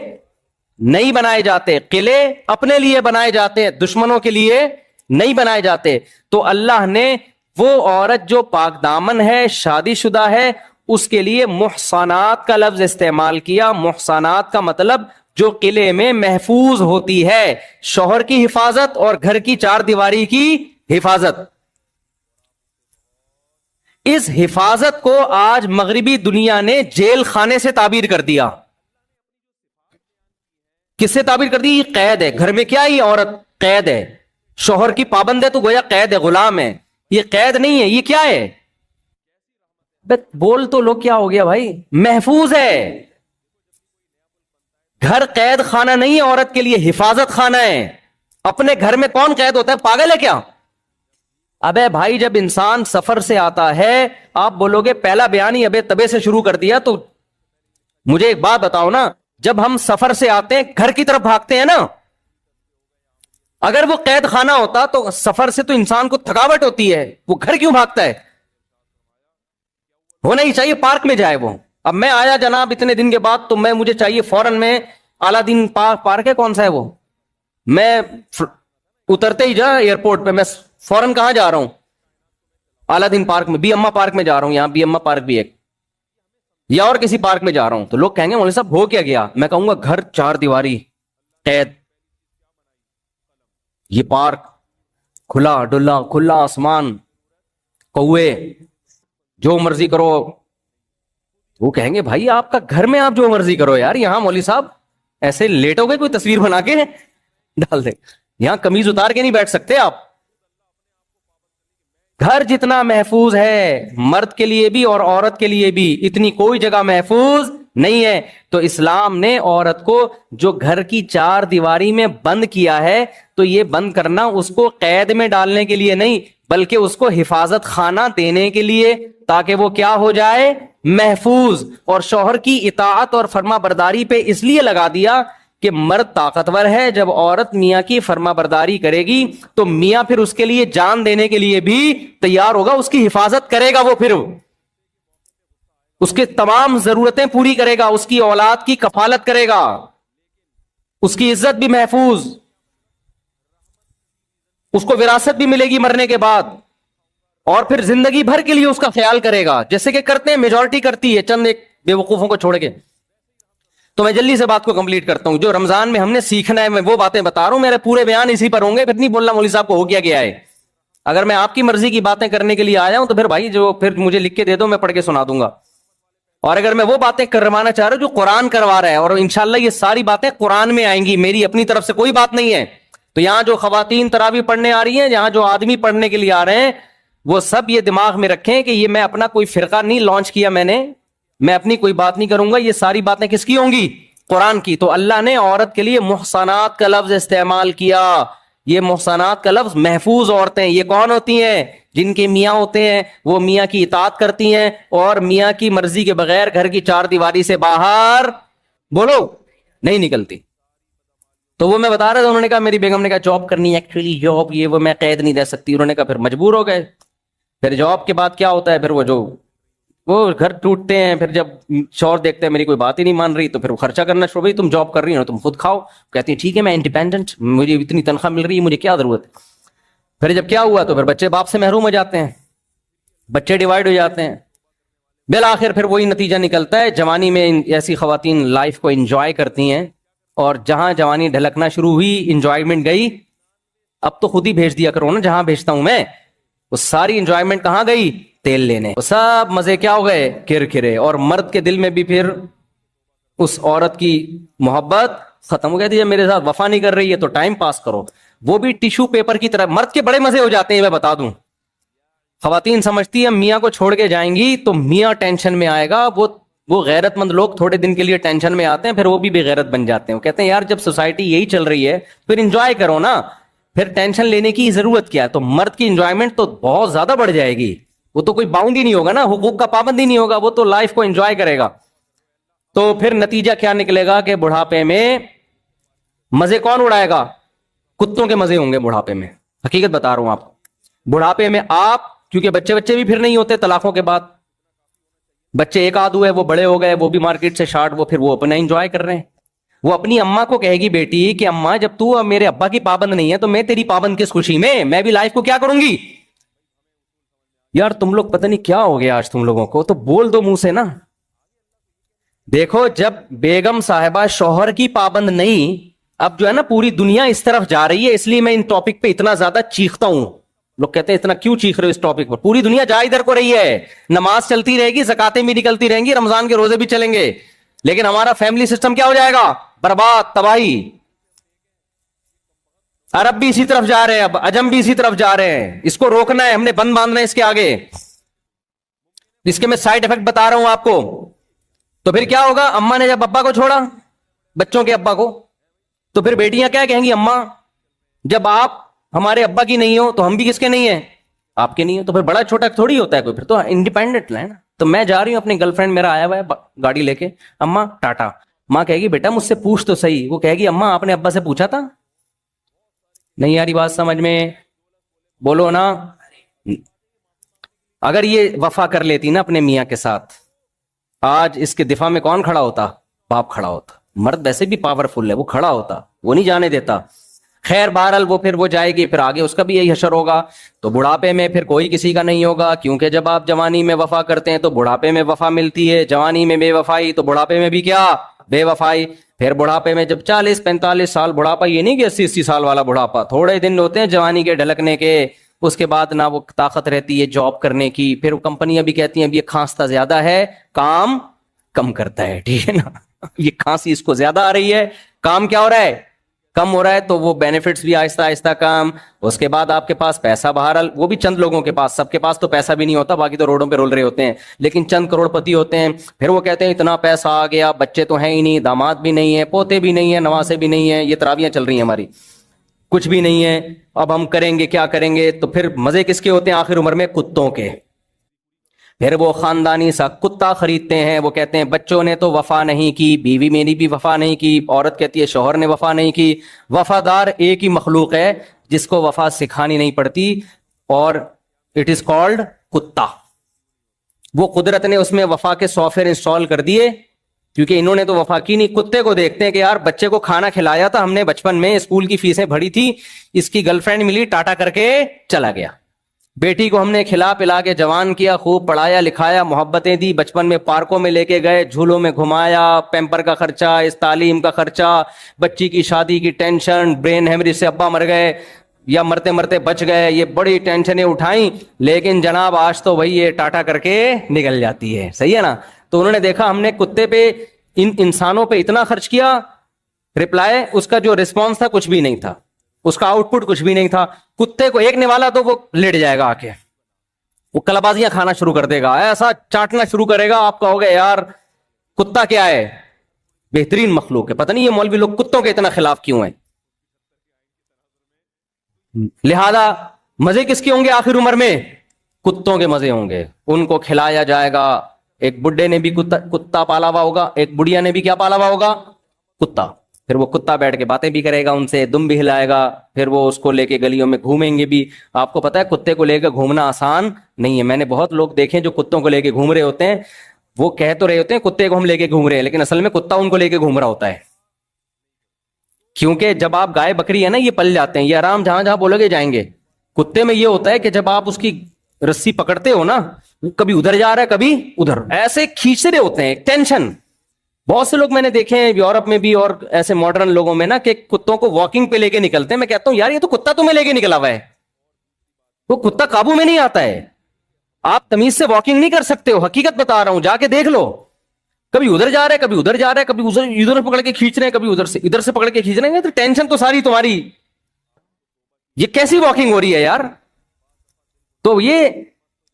نہیں بنائے جاتے۔ قلعے اپنے لیے بنائے جاتے ہیں، دشمنوں کے لیے نہیں بنائے جاتے۔ تو اللہ نے وہ عورت جو پاک دامن ہے، شادی شدہ ہے، اس کے لیے محصنات کا لفظ استعمال کیا۔ محصنات کا مطلب جو قلعے میں محفوظ ہوتی ہے، شوہر کی حفاظت اور گھر کی چار دیواری کی حفاظت۔ اس حفاظت کو آج مغربی دنیا نے جیل خانے سے تعبیر کر دیا۔ کس سے تعبیر کر دی؟ یہ قید ہے۔ گھر میں کیا؟ یہ عورت قید ہے، شوہر کی پابند ہے تو گویا قید ہے، غلام ہے۔ یہ قید نہیں ہے، یہ کیا ہے؟ بول تو لو کیا ہو گیا بھائی؟ محفوظ ہے۔ گھر قید خانہ نہیں ہے، عورت کے لیے حفاظت خانہ ہے۔ اپنے گھر میں کون قید ہوتا ہے؟ پاگل ہے کیا؟ ابے بھائی جب انسان سفر سے آتا ہے, آپ بولو گے پہلا بیان ہی ابے تبے سے شروع کر دیا, تو مجھے ایک بات بتاؤ نا, جب ہم سفر سے آتے ہیں گھر کی طرف بھاگتے ہیں نا, اگر وہ قید خانہ ہوتا تو سفر سے تو انسان کو تھکاوٹ ہوتی ہے, وہ گھر کیوں بھاگتا ہے؟ ہونا ہی چاہیے پارک میں جائے وہ. اب میں آیا جناب اتنے دن کے بعد, تو مجھے چاہیے فوراً میں اعلیٰ دین پارک ہے کون سا ہے وہ, میں اترتے ہی جا ایئرپورٹ پہ میں فوراً کہاں جا رہا ہوں؟ اعلیٰ دین پارک میں, بی اما پارک میں جا رہا ہوں, یہاں بی اما پارک بھی ایک, یا اور کسی پارک میں جا رہا ہوں. تو لوگ کہیں گے مولوی صاحب ہو کیا گیا؟ میں کہوں گا گھر چار دیواری قید, یہ پارک کھلا ڈلا, کھلا آسمان, کوے, جو مرضی کرو. وہ کہیں گے بھائی آپ کا گھر میں آپ جو مرضی کرو یار, یہاں مولوی صاحب ایسے لیٹو گے کوئی تصویر بنا کے ڈال دے, یہاں قمیض اتار کے نہیں بیٹھ سکتے آپ. گھر جتنا محفوظ ہے مرد کے لیے بھی اور عورت کے لیے بھی, اتنی کوئی جگہ محفوظ نہیں ہے. تو اسلام نے عورت کو جو گھر کی چار دیواری میں بند کیا ہے, تو یہ بند کرنا اس کو قید میں ڈالنے کے لیے نہیں, بلکہ اس کو حفاظت خانہ دینے کے لیے, تاکہ وہ کیا ہو جائے؟ محفوظ. اور شوہر کی اطاعت اور فرما برداری پہ اس لیے لگا دیا کہ مرد طاقتور ہے, جب عورت میاں کی فرما برداری کرے گی تو میاں پھر اس کے لیے جان دینے کے لیے بھی تیار ہوگا, اس کی حفاظت کرے گا, وہ پھر اس کے تمام ضرورتیں پوری کرے گا, اس کی اولاد کی کفالت کرے گا, اس کی عزت بھی محفوظ, اس کو وراثت بھی ملے گی مرنے کے بعد, اور پھر زندگی بھر کے لیے اس کا خیال کرے گا, جیسے کہ کرتے ہیں, میجورٹی کرتی ہے, چند ایک بے وقوفوں کو چھوڑ کے. تو میں جلدی سے بات کو کمپلیٹ کرتا ہوں. جو رمضان میں ہم نے سیکھنا ہے میں وہ باتیں بتا رہا ہوں, میرے پورے بیان اسی پر ہوں گے, پھر نہیں بولنا مولوی صاحب کو ہو گیا ہے. اگر میں آپ کی مرضی کی باتیں کرنے کے لیے آیا ہوں تو پھر بھائی جو پھر مجھے لکھ کے دے دو, میں پڑھ کے سنا دوں گا. اور اگر میں وہ باتیں کروانا چاہ رہا ہوں جو قرآن کروا رہا ہے, اور انشاءاللہ یہ ساری باتیں قرآن میں آئیں گی, میری اپنی طرف سے کوئی بات نہیں ہے. تو یہاں جو خواتین تراویح پڑھنے آ رہی ہیں, یہاں جو آدمی پڑھنے کے لیے آ رہے ہیں, وہ سب یہ دماغ میں رکھیں کہ یہ میں اپنا کوئی فرقہ نہیں لانچ کیا, میں اپنی کوئی بات نہیں کروں گا, یہ ساری باتیں کس کی ہوں گی؟ قرآن کی. تو اللہ نے عورت کے لیے محصنات کا لفظ استعمال کیا. یہ محصنات کا لفظ محفوظ عورتیں, یہ کون ہوتی ہیں؟ جن کے میاں ہوتے ہیں, وہ میاں کی اطاعت کرتی ہیں اور میاں کی مرضی کے بغیر گھر کی چار دیواری سے باہر بولو نہیں نکلتی. تو وہ میں بتا رہا تھا, انہوں نے کہا میری بیگم نے کہا جاب کرنی ہے, ایکچولی جاب یہ وہ میں قید نہیں دے سکتی. انہوں نے کہا پھر مجبور ہو گئے. پھر جاب کے بعد کیا ہوتا ہے, پھر وہ گھر ٹوٹتے ہیں. پھر جب شوہر دیکھتے ہیں میری کوئی بات ہی نہیں مان رہی, تو پھر وہ خرچہ کرنا شروع, بھائی تم جاب کر رہی ہو تم خود کھاؤ. کہتی ہیں ٹھیک ہے میں انڈیپینڈنٹ, مجھے اتنی تنخواہ مل رہی ہے, مجھے کیا ضرورت ہے. پھر جب کیا ہوا تو پھر بچے باپ سے محروم ہو جاتے ہیں, بچے ڈیوائڈ ہو جاتے ہیں. بالآخر پھر وہی نتیجہ نکلتا ہے. جوانی میں ایسی خواتین لائف کو انجوائے کرتی ہیں, اور جہاں جوانی ڈھلکنا شروع ہوئی, انجوائمنٹ گئی. اب تو خود ہی بھیج دیا کرو نا جہاں بھیجتا ہوں میں, وہ ساری انجوائمنٹ کہاں گئی؟ تیل لینے. وہ سب مزے کیا ہو گئے؟ کرکرے. اور مرد کے دل میں بھی پھر اس عورت کی محبت ختم ہو گئی تھی. جب میرے ساتھ وفا نہیں کر رہی ہے تو ٹائم پاس کرو, وہ بھی ٹیشو پیپر کی طرح. مرد کے بڑے مزے ہو جاتے ہیں, میں بتا دوں. خواتین سمجھتی ہیں میاں کو چھوڑ کے جائیں گی تو میاں ٹینشن میں آئے گا. وہ غیرت مند لوگ تھوڑے دن کے لیے ٹینشن میں آتے ہیں, پھر وہ بھی بے غیرت بن جاتے ہیں. وہ کہتے ہیں یار جب سوسائٹی یہی چل رہی ہے پھر انجوائے کرو نا, پھر ٹینشن لینے کی ضرورت کیا ہے. تو مرد کی انجوائمنٹ تو بہت زیادہ بڑھ جائے گی, وہ تو کوئی باؤنڈ ہی نہیں ہوگا نا, حقوق کا پابند ہی نہیں ہوگا, وہ تو لائف کو انجوائے کرے گا. تو پھر نتیجہ کیا نکلے گا کہ بڑھاپے میں مزے کون اڑائے گا؟ کتوں کے مزے ہوں گے بڑھاپے میں. حقیقت بتا رہا ہوں آپ کو. بڑھاپے میں آپ, کیونکہ بچے بھی پھر نہیں ہوتے طلاقوں کے بعد, بچے ایک آدھ ہوئے, وہ بڑے ہو گئے, وہ بھی مارکیٹ سے شارٹ, وہ پھر وہ اپنا انجوائے کر رہے ہیں. وہ اپنی اماں کو کہے گی بیٹی کہ اماں جب تو میرے ابا کی پابند نہیں ہے تو میں تیری پابند کس خوشی میں بھی لائف کو کیا کروں گی. یار تم لوگ پتہ نہیں کیا ہو گیا آج تم لوگوں کو, تو بول دو منہ سے نا. دیکھو جب بیگم صاحبہ شوہر کی پابند نہیں, اب جو ہے نا پوری دنیا اس طرف جا رہی ہے, اس لیے میں ان ٹاپک پہ اتنا زیادہ چیختا ہوں. لوگ کہتے ہیں اتنا کیوں چیخ رہے ہو اس ٹاپک پر؟ پوری دنیا جا ادھر کو رہی ہے, نماز چلتی رہے گی, زکاتیں بھی نکلتی رہیں گی, رمضان کے روزے بھی چلیں گے, لیکن ہمارا فیملی سسٹم کیا ہو جائے گا؟ برباد, تباہی. عرب بھی اسی طرف جا رہے ہیں, اب عجم بھی اسی طرف جا رہے ہیں. اس کو روکنا ہے, ہم نے بند باندھنا ہے اس کے آگے. اس کے میں سائڈ افیکٹ بتا رہا ہوں آپ کو. تو پھر کیا ہوگا؟ اما نے جب ابا کو چھوڑا, بچوں کے ابا کو, تو پھر بیٹیاں کیا کہیں گی؟ اما جب آپ ہمارے ابا کی نہیں ہو تو ہم بھی کس کے نہیں ہیں؟ آپ کے نہیں ہے تو پھر بڑا چھوٹا تھوڑی ہوتا ہے کوئی, پھر تو انڈیپینڈنٹ ہے نا. تو میں جا رہی ہوں, اپنی گرل فرینڈ میرا آیا ہوا ہے گاڑی لے کے, اماں ٹاٹا. ماں کہے گی بیٹا مجھ سے پوچھ تو صحیح. وہ کہے گی اماں آپ نے ابا سے پوچھا تھا؟ نہیں آ رہی بات سمجھ میں؟ بولو نا. اگر یہ وفا کر لیتی نا اپنے میاں کے ساتھ, آج اس کے دفاع میں کون کھڑا ہوتا؟ باپ کھڑا ہوتا. مرد ویسے بھی پاورفل ہے, وہ کھڑا ہوتا, وہ نہیں جانے دیتا. خیر بہرحال وہ جائے گی, پھر آگے اس کا بھی یہی حشر ہوگا. تو بڑھاپے میں پھر کوئی کسی کا نہیں ہوگا, کیونکہ جب آپ جوانی میں وفا کرتے ہیں تو بڑھاپے میں وفا ملتی ہے. جوانی میں بے وفائی تو بڑھاپے میں بھی کیا؟ بے وفائی. پھر بڑھاپے میں جب 40-45 سال بڑھاپا, یہ نہیں کہ 80 سال والا بڑھاپا, تھوڑے دن ہوتے ہیں جوانی کے ڈھلکنے کے, اس کے بعد نہ وہ طاقت رہتی ہے جاب کرنے کی. پھر کمپنیاں بھی کہتی ہیں اب یہ کھانستا زیادہ ہے, کام کم کرتا ہے. ٹھیک ہے نا, یہ کھانسی اس کو زیادہ آ رہی ہے, کام کیا ہو رہا ہے؟ کم ہو رہا ہے. تو وہ بینیفٹس بھی آہستہ آہستہ کم. اس کے بعد آپ کے پاس پیسہ بہرحال, وہ بھی چند لوگوں کے پاس, سب کے پاس تو پیسہ بھی نہیں ہوتا, باقی تو روڈوں پہ رول رہے ہوتے ہیں, لیکن چند کروڑ پتی ہوتے ہیں. پھر وہ کہتے ہیں اتنا پیسہ آ گیا, بچے تو ہیں ہی نہیں, داماد بھی نہیں ہے, پوتے بھی نہیں ہیں, نواسے بھی نہیں ہیں, یہ تراویاں چل رہی ہیں ہماری, کچھ بھی نہیں ہے. اب ہم کریں گے کیا کریں گے؟ تو پھر مزے کس کے ہوتے ہیں آخر عمر میں؟ کتوں کے. پھر وہ خاندانی سا کتا خریدتے ہیں. وہ کہتے ہیں بچوں نے تو وفا نہیں کی, بیوی میری بھی وفا نہیں کی. عورت کہتی ہے شوہر نے وفا نہیں کی. وفادار ایک ہی مخلوق ہے جس کو وفا سکھانی نہیں پڑتی, اور اٹ از کالڈ کتا. وہ قدرت نے اس میں وفا کے سافٹ ویئر انسٹال کر دیے, کیونکہ انہوں نے تو وفا کی نہیں. کتے کو دیکھتے ہیں کہ یار بچے کو کھانا کھلایا تھا ہم نے بچپن میں, اسکول کی فیسیں بھری تھی, اس کی گرل فرینڈ ملی, ٹاٹا کر کے چلا گیا. بیٹی کو ہم نے کھلا پلا کے جوان کیا, خوب پڑھایا لکھایا, محبتیں دی, بچپن میں پارکوں میں لے کے گئے, جھولوں میں گھمایا, پیمپر کا خرچہ, اس تعلیم کا خرچہ, بچی کی شادی کی ٹینشن, برین ہیمریج سے ابا مر گئے یا مرتے مرتے بچ گئے, یہ بڑی ٹینشنیں اٹھائیں. لیکن جناب آج تو وہی یہ ٹاٹا کر کے نکل جاتی ہے. صحیح ہے نا. تو انہوں نے دیکھا ہم نے کتے پہ, ان انسانوں پہ اتنا خرچ کیا, رپلائی اس کا جو رسپانس تھا کچھ بھی نہیں تھا, اس کا آؤٹ پٹ کچھ بھی نہیں تھا. کتے کو ایک نوالا تو وہ لیٹ جائے گا آ کے, وہ کلابازیاں کھانا شروع کر دے گا, ایسا چاٹنا شروع کرے گا, آپ کہو گے یار کتا کیا ہے, بہترین مخلوق ہے. پتہ نہیں یہ مولوی لوگ کتوں کے اتنا خلاف کیوں ہیں. لہذا مزے کس کے ہوں گے آخر عمر میں؟ کتوں کے مزے ہوں گے. ان کو کھلایا جائے گا. ایک بڈھے نے بھی کتا پالا ہوا ہوگا, ایک بڑھیا نے بھی کیا پالا ہوا ہوگا؟ کتا. پھر وہ کتا بیٹھ کے باتیں بھی کرے گا ان سے, دم بھی ہلائے گا. پھر وہ اس کو لے کے گلیوں میں گھومیں گے بھی. آپ کو پتا ہے کتے کو لے کے گھومنا آسان نہیں ہے. میں نے بہت لوگ دیکھے جو کتوں کو لے کے گھوم رہے ہوتے ہیں, وہ کہہ تو رہے ہوتے ہیں کتے کو ہم لے کے گھوم رہے ہیں, لیکن اصل میں کتا ان کو لے کے گھوم رہا ہوتا ہے. کیونکہ جب آپ گائے بکری ہے نا, یہ پل جاتے ہیں, یہ آرام جہاں جہاں بولو گے جائیں گے. کتے میں یہ ہوتا ہے کہ جب آپ اس کی رسی پکڑتے ہو نا, کبھی ادھر جا رہا ہے کبھی ادھر, ایسے کھینچ رہے ہوتے ہیں, ٹینشن. بہت سے لوگ میں نے دیکھے ہیں یورپ میں بھی اور ایسے ماڈرن لوگوں میں نا, کہ کتوں کو واکنگ پہ لے کے نکلتے ہیں. میں کہتا ہوں یار یہ تو کتا تمہیں لے کے نکلا ہوا ہے, وہ کتا قابو میں نہیں آتا ہے. آپ تمیز سے واکنگ نہیں کر سکتے ہو, حقیقت بتا رہا ہوں, جا کے دیکھ لو. کبھی ادھر جا رہا ہے کبھی ادھر جا رہا ہے, کبھی ادھر پکڑ کے کھینچ رہے ہیں, کبھی ادھر سے پکڑ کے کھینچ رہے ہیں. تو ٹینشن تو ساری تمہاری, یہ کیسی واکنگ ہو رہی ہے یار. تو یہ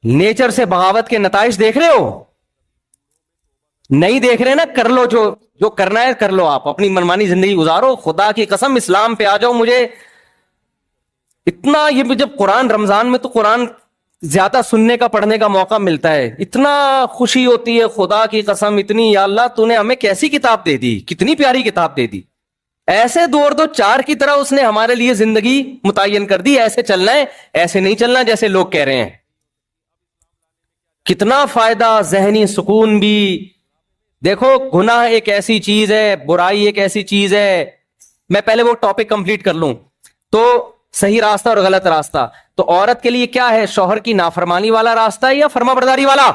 نیچر سے بغاوت کے نتائج دیکھ رہے ہو؟ نہیں دیکھ رہے نا, کر لو جو کرنا ہے کر لو. آپ اپنی منمانی زندگی گزارو, خدا کی قسم اسلام پہ آ جاؤ. مجھے اتنا, یہ جب قرآن رمضان میں تو قرآن زیادہ سننے کا پڑھنے کا موقع ملتا ہے, اتنا خوشی ہوتی ہے خدا کی قسم, اتنی, یا اللہ تو نے ہمیں کیسی کتاب دے دی, کتنی پیاری کتاب دے دی. ایسے 2 اور 2 4 کی طرح اس نے ہمارے لیے زندگی متعین کر دی. ایسے چلنا ہے, ایسے نہیں چلنا جیسے لوگ کہہ رہے ہیں. کتنا فائدہ, ذہنی سکون بھی. دیکھو گناہ ایک ایسی چیز ہے, برائی ایک ایسی چیز ہے. میں پہلے وہ ٹاپک کمپلیٹ کر لوں. تو صحیح راستہ اور غلط راستہ, تو عورت کے لیے کیا ہے؟ شوہر کی نافرمانی والا راستہ ہے یا فرما برداری والا؟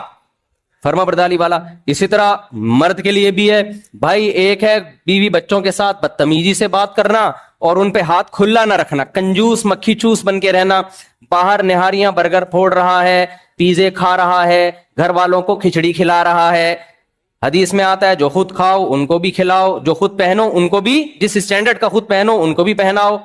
فرما برداری والا. اسی طرح مرد کے لیے بھی ہے بھائی. ایک ہے بیوی بچوں کے ساتھ بدتمیزی سے بات کرنا اور ان پہ ہاتھ کھلا نہ رکھنا, کنجوس مکھی چوس بن کے رہنا. باہر نہاریاں برگر پھوڑ رہا ہے, پیزے کھا رہا ہے, گھر والوں کو کھچڑی کھلا رہا ہے. حدیث میں آتا ہے جو خود کھاؤ ان کو بھی کھلاؤ, جو خود پہنو ان کو بھی, جس اسٹینڈرڈ کا خود پہنو ان کو بھی پہناؤ.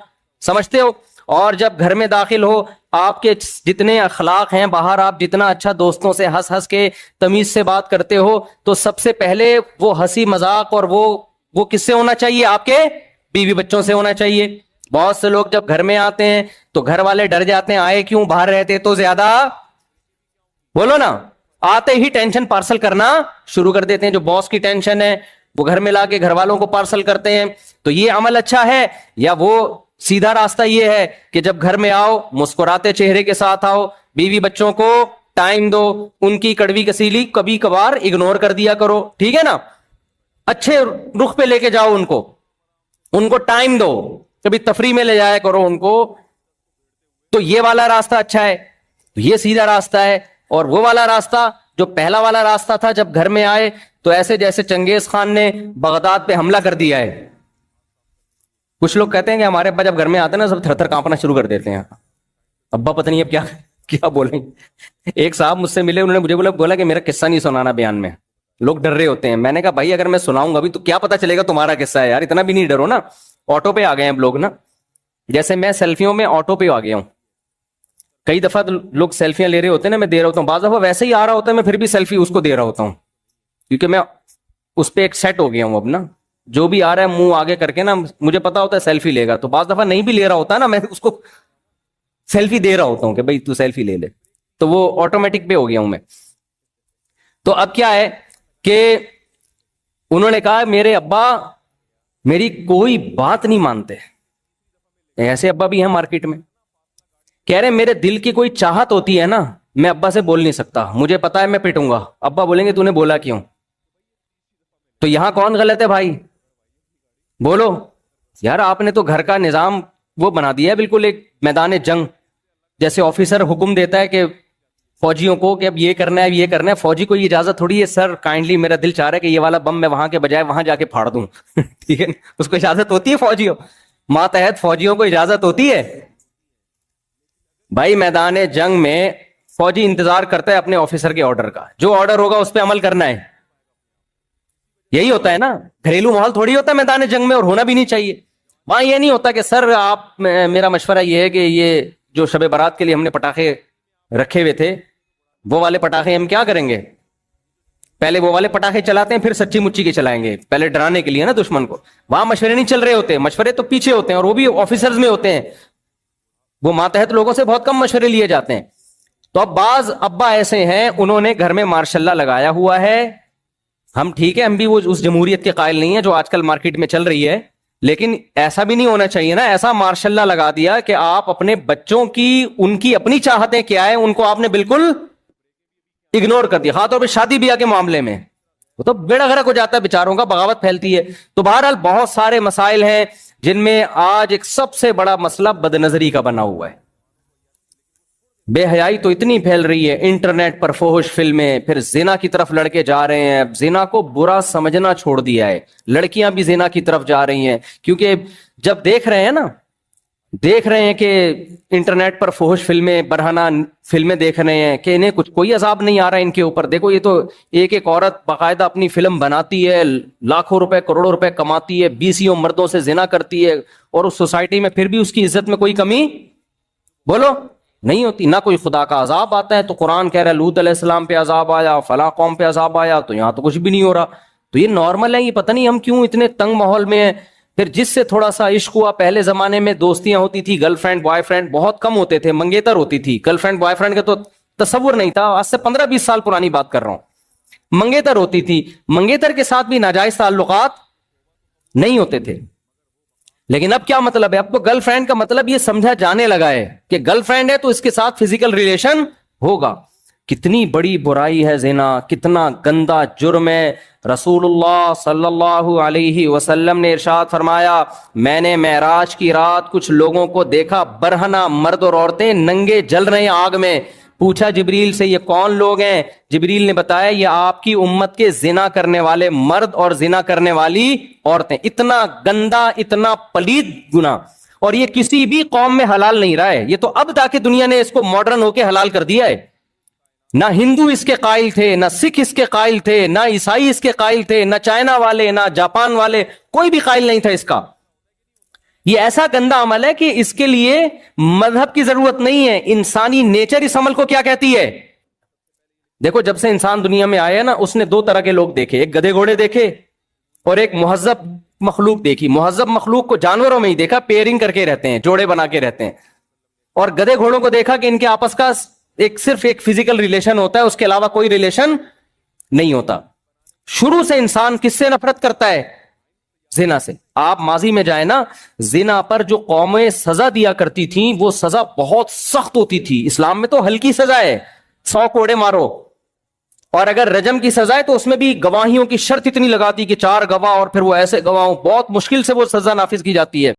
سمجھتے ہو؟ اور جب گھر میں داخل ہو, آپ کے جتنے اخلاق ہیں باہر, آپ جتنا اچھا دوستوں سے ہنس ہنس کے تمیز سے بات کرتے ہو, تو سب سے پہلے وہ ہنسی مذاق اور وہ کس سے ہونا چاہیے؟ آپ کے بیوی بچوں سے ہونا چاہیے. بہت سے لوگ جب گھر میں آتے ہیں تو گھر والے ڈر جاتے ہیں, آئے کیوں, باہر رہتے تو زیادہ, بولو نا, آتے ہی ٹینشن پارسل کرنا شروع کر دیتے ہیں. جو باس کی ٹینشن ہے وہ گھر میں لا کے گھر والوں کو پارسل کرتے ہیں. تو یہ عمل اچھا ہے یا وہ سیدھا راستہ یہ ہے کہ جب گھر میں آؤ مسکراتے چہرے کے ساتھ آؤ, بیوی بچوں کو ٹائم دو, ان کی کڑوی کسیلی کبھی کبھار اگنور کر دیا کرو, ٹھیک ہے نا, اچھے رخ پہ لے کے جاؤ ان کو ٹائم دو, کبھی تفریح میں لے جایا کرو ان کو. تو یہ والا راستہ اچھا ہے, یہ سیدھا راستہ ہے. اور وہ والا راستہ جو پہلا والا راستہ تھا, جب گھر میں آئے تو ایسے جیسے چنگیز خان نے بغداد پہ حملہ کر دیا ہے. کچھ لوگ کہتے ہیں کہ ہمارے ابا جب گھر میں آتے ہیں نا سب تھر تھر کانپنا شروع کر دیتے ہیں. ابا پتہ نہیں اب کیا بولیں. ایک صاحب مجھ سے ملے, انہوں نے مجھے بولا کہ میرا قصہ نہیں سنانا بیان میں, لوگ ڈر رہے ہوتے ہیں. میں نے کہا بھائی اگر میں سناؤں گا بھی تو کیا پتا چلے گا تمہارا قصہ ہے, یار اتنا بھی نہیں ڈرو نا. آٹو پہ آ گئے ہیں اب لوگ نا, جیسے میں سیلفیوں میں آٹو پہ آ گیا ہوں. کئی دفعہ لوگ سیلفیاں لے رہے ہوتے ہیں نا, میں دے رہا ہوتا ہوں, بعض دفعہ ویسے ہی آ رہا ہوتا ہے میں پھر بھی سیلفی اس کو دے رہا ہوتا ہوں, کیونکہ میں اس پہ ایک سیٹ ہو گیا ہوں اب نا. جو بھی آ رہا ہے منہ آگے کر کے نا, مجھے پتا ہوتا ہے سیلفی لے گا, تو بعض دفعہ نہیں بھی لے رہا ہوتا نا, میں اس کو سیلفی دے رہا ہوتا ہوں کہ بھائی تو سیلفی لے لے. تو وہ آٹومیٹک پہ ہو گیا ہوں میں. تو اب کیا ہے کہ انہوں نے کہا میرے ابا میری کوئی بات نہیں مانتے. ایسے ابا بھی ہیں مارکیٹ میں. کہہ رہے میرے دل کی کوئی چاہت ہوتی ہے نا, میں ابا سے بول نہیں سکتا, مجھے پتا ہے میں پٹوں گا. ابا بولیں گے تو نے بولا کیوں. تو یہاں کون غلط ہے بھائی, بولو یار. آپ نے تو گھر کا نظام وہ بنا دیا ہے بالکل ایک میدان جنگ جیسے. آفیسر حکم دیتا ہے کہ فوجیوں کو کہ اب یہ کرنا ہے یہ کرنا ہے, فوجی کو یہ اجازت تھوڑی ہے سر کائنڈلی میرا دل چاہ رہا ہے کہ یہ والا بم میں وہاں کے بجائے وہاں جا کے پھاڑ دوں. ٹھیک ہے, اس کو اجازت ہوتی ہے فوجیوں, ماتحت فوجیوں کو اجازت ہوتی ہے. بھائی میدان جنگ میں فوجی انتظار کرتا ہے اپنے آفیسر کے آرڈر کا, جو آرڈر ہوگا اس پہ عمل کرنا ہے. یہی ہوتا ہے نا, گھریلو ماحول تھوڑی ہوتا ہے میدان جنگ میں, اور ہونا بھی نہیں چاہیے. وہاں یہ نہیں ہوتا کہ سر آپ, میرا مشورہ یہ ہے کہ یہ جو شب برات کے لیے ہم نے پٹاخے رکھے ہوئے تھے وہ والے پٹاخے ہم کیا کریں گے, پہلے وہ والے پٹاخے چلاتے ہیں پھر سچی مچی کے چلائیں گے, پہلے ڈرانے کے لیے نا دشمن کو. وہاں مشورے نہیں چل رہے ہوتے, مشورے تو پیچھے ہوتے ہیں, اور وہ بھی آفیسرز میں ہوتے ہیں. وہ ماتحت لوگوں سے بہت کم مشورے لیے جاتے ہیں. تو اب بعض ابا ایسے ہیں انہوں نے گھر میں ماشاء اللہ لگایا ہوا ہے. ہم ٹھیک ہے, ہم بھی وہ اس جمہوریت کے قائل نہیں ہیں جو آج کل مارکیٹ میں چل رہی ہے, لیکن ایسا بھی نہیں ہونا چاہیے نا. ایسا ماشاء اللہ لگا دیا کہ آپ اپنے بچوں کی, ان کی اپنی چاہتیں کیا ہے ان کو آپ نے بالکل اگنور کر دیا. خاص طور پہ شادی بیاہ کے معاملے میں وہ تو بیڑا غرق ہو جاتا ہے بیچاروں کا, بغاوت پھیلتی ہے. تو بہرحال بہت سارے مسائل ہیں جن میں آج ایک سب سے بڑا مسئلہ بد نظری کا بنا ہوا ہے. بے حیائی تو اتنی پھیل رہی ہے, انٹرنیٹ پر فحش فلمیں, پھر زنا کی طرف لڑکے جا رہے ہیں. زنا کو برا سمجھنا چھوڑ دیا ہے, لڑکیاں بھی زنا کی طرف جا رہی ہیں, کیونکہ جب دیکھ رہے ہیں کہ انٹرنیٹ پر فحش فلمیں, برہنہ فلمیں دیکھ رہے ہیں کہ انہیں کوئی عذاب نہیں آ رہا ہے ان کے اوپر. دیکھو یہ تو ایک عورت باقاعدہ اپنی فلم بناتی ہے, لاکھوں روپے کروڑوں روپے کماتی ہے, 20 مردوں سے زنا کرتی ہے, اور اس سوسائٹی میں پھر بھی اس کی عزت میں کوئی کمی بولو نہیں ہوتی, نہ کوئی خدا کا عذاب آتا ہے. تو قرآن کہہ رہا ہے لوط علیہ السلام پہ عذاب آیا, فلاں قوم پہ عذاب آیا, تو یہاں تو کچھ بھی نہیں ہو رہا. تو یہ نارمل ہے, یہ پتہ نہیں ہم کیوں اتنے تنگ ماحول میں ہیں. پھر جس سے تھوڑا سا عشق ہوا, پہلے زمانے میں دوستیاں ہوتی تھی, گرل فرینڈ بوائے فرینڈ بہت کم ہوتے تھے, منگیتر ہوتی تھی. گرل فرینڈ بوائے فرینڈ کا تو تصور نہیں تھا, آج سے 15-20 سال پرانی بات کر رہا ہوں. منگیتر ہوتی تھی, منگیتر کے ساتھ بھی ناجائز تعلقات نہیں ہوتے تھے. لیکن اب کیا مطلب ہے, اب تو گرل فرینڈ کا مطلب یہ سمجھا جانے لگا ہے کہ گرل فرینڈ ہے تو اس کے ساتھ فزیکل ریلیشن ہوگا. کتنی بڑی برائی ہے زنا, کتنا گندا جرم ہے. رسول اللہ صلی اللہ علیہ وسلم نے ارشاد فرمایا, میں نے معراج کی رات کچھ لوگوں کو دیکھا, برہنہ مرد اور عورتیں ننگے جل رہے ہیں آگ میں. پوچھا جبریل سے یہ کون لوگ ہیں؟ جبریل نے بتایا یہ آپ کی امت کے زنا کرنے والے مرد اور زنا کرنے والی عورتیں. اتنا گندا, اتنا پلید گناہ, اور یہ کسی بھی قوم میں حلال نہیں رہا ہے. یہ تو اب تاکہ دنیا نے اس کو ماڈرن ہو کے حلال کر دیا ہے. نہ ہندو اس کے قائل تھے, نہ سکھ اس کے قائل تھے, نہ عیسائی اس کے قائل تھے, نہ چائنا والے, نہ جاپان والے, کوئی بھی قائل نہیں تھا اس کا. یہ ایسا گندا عمل ہے کہ اس کے لیے مذہب کی ضرورت نہیں ہے. انسانی نیچر اس عمل کو کیا کہتی ہے. دیکھو جب سے انسان دنیا میں آیا نا, اس نے 2 طرح کے لوگ دیکھے, ایک گدھے گھوڑے دیکھے, اور ایک مہذب مخلوق دیکھی. مہذب مخلوق کو جانوروں میں ہی دیکھا, پیئرنگ کر کے رہتے ہیں, جوڑے بنا کے رہتے ہیں. اور گدھے گھوڑوں کو دیکھا کہ ان کے آپس کا صرف ایک فزیکل ریلیشن ہوتا ہے, اس کے علاوہ کوئی ریلیشن نہیں ہوتا. شروع سے انسان کس سے نفرت کرتا ہے؟ زنا سے. آپ ماضی میں جائیں نا, زنا پر جو قومیں سزا دیا کرتی تھیں وہ سزا بہت سخت ہوتی تھی. اسلام میں تو ہلکی سزا ہے, 100 کوڑے مارو. اور اگر رجم کی سزا ہے تو اس میں بھی گواہیوں کی شرط اتنی لگاتی کہ 4 گواہ اور پھر وہ ایسے گواہوں, بہت مشکل سے وہ سزا نافذ کی جاتی ہے.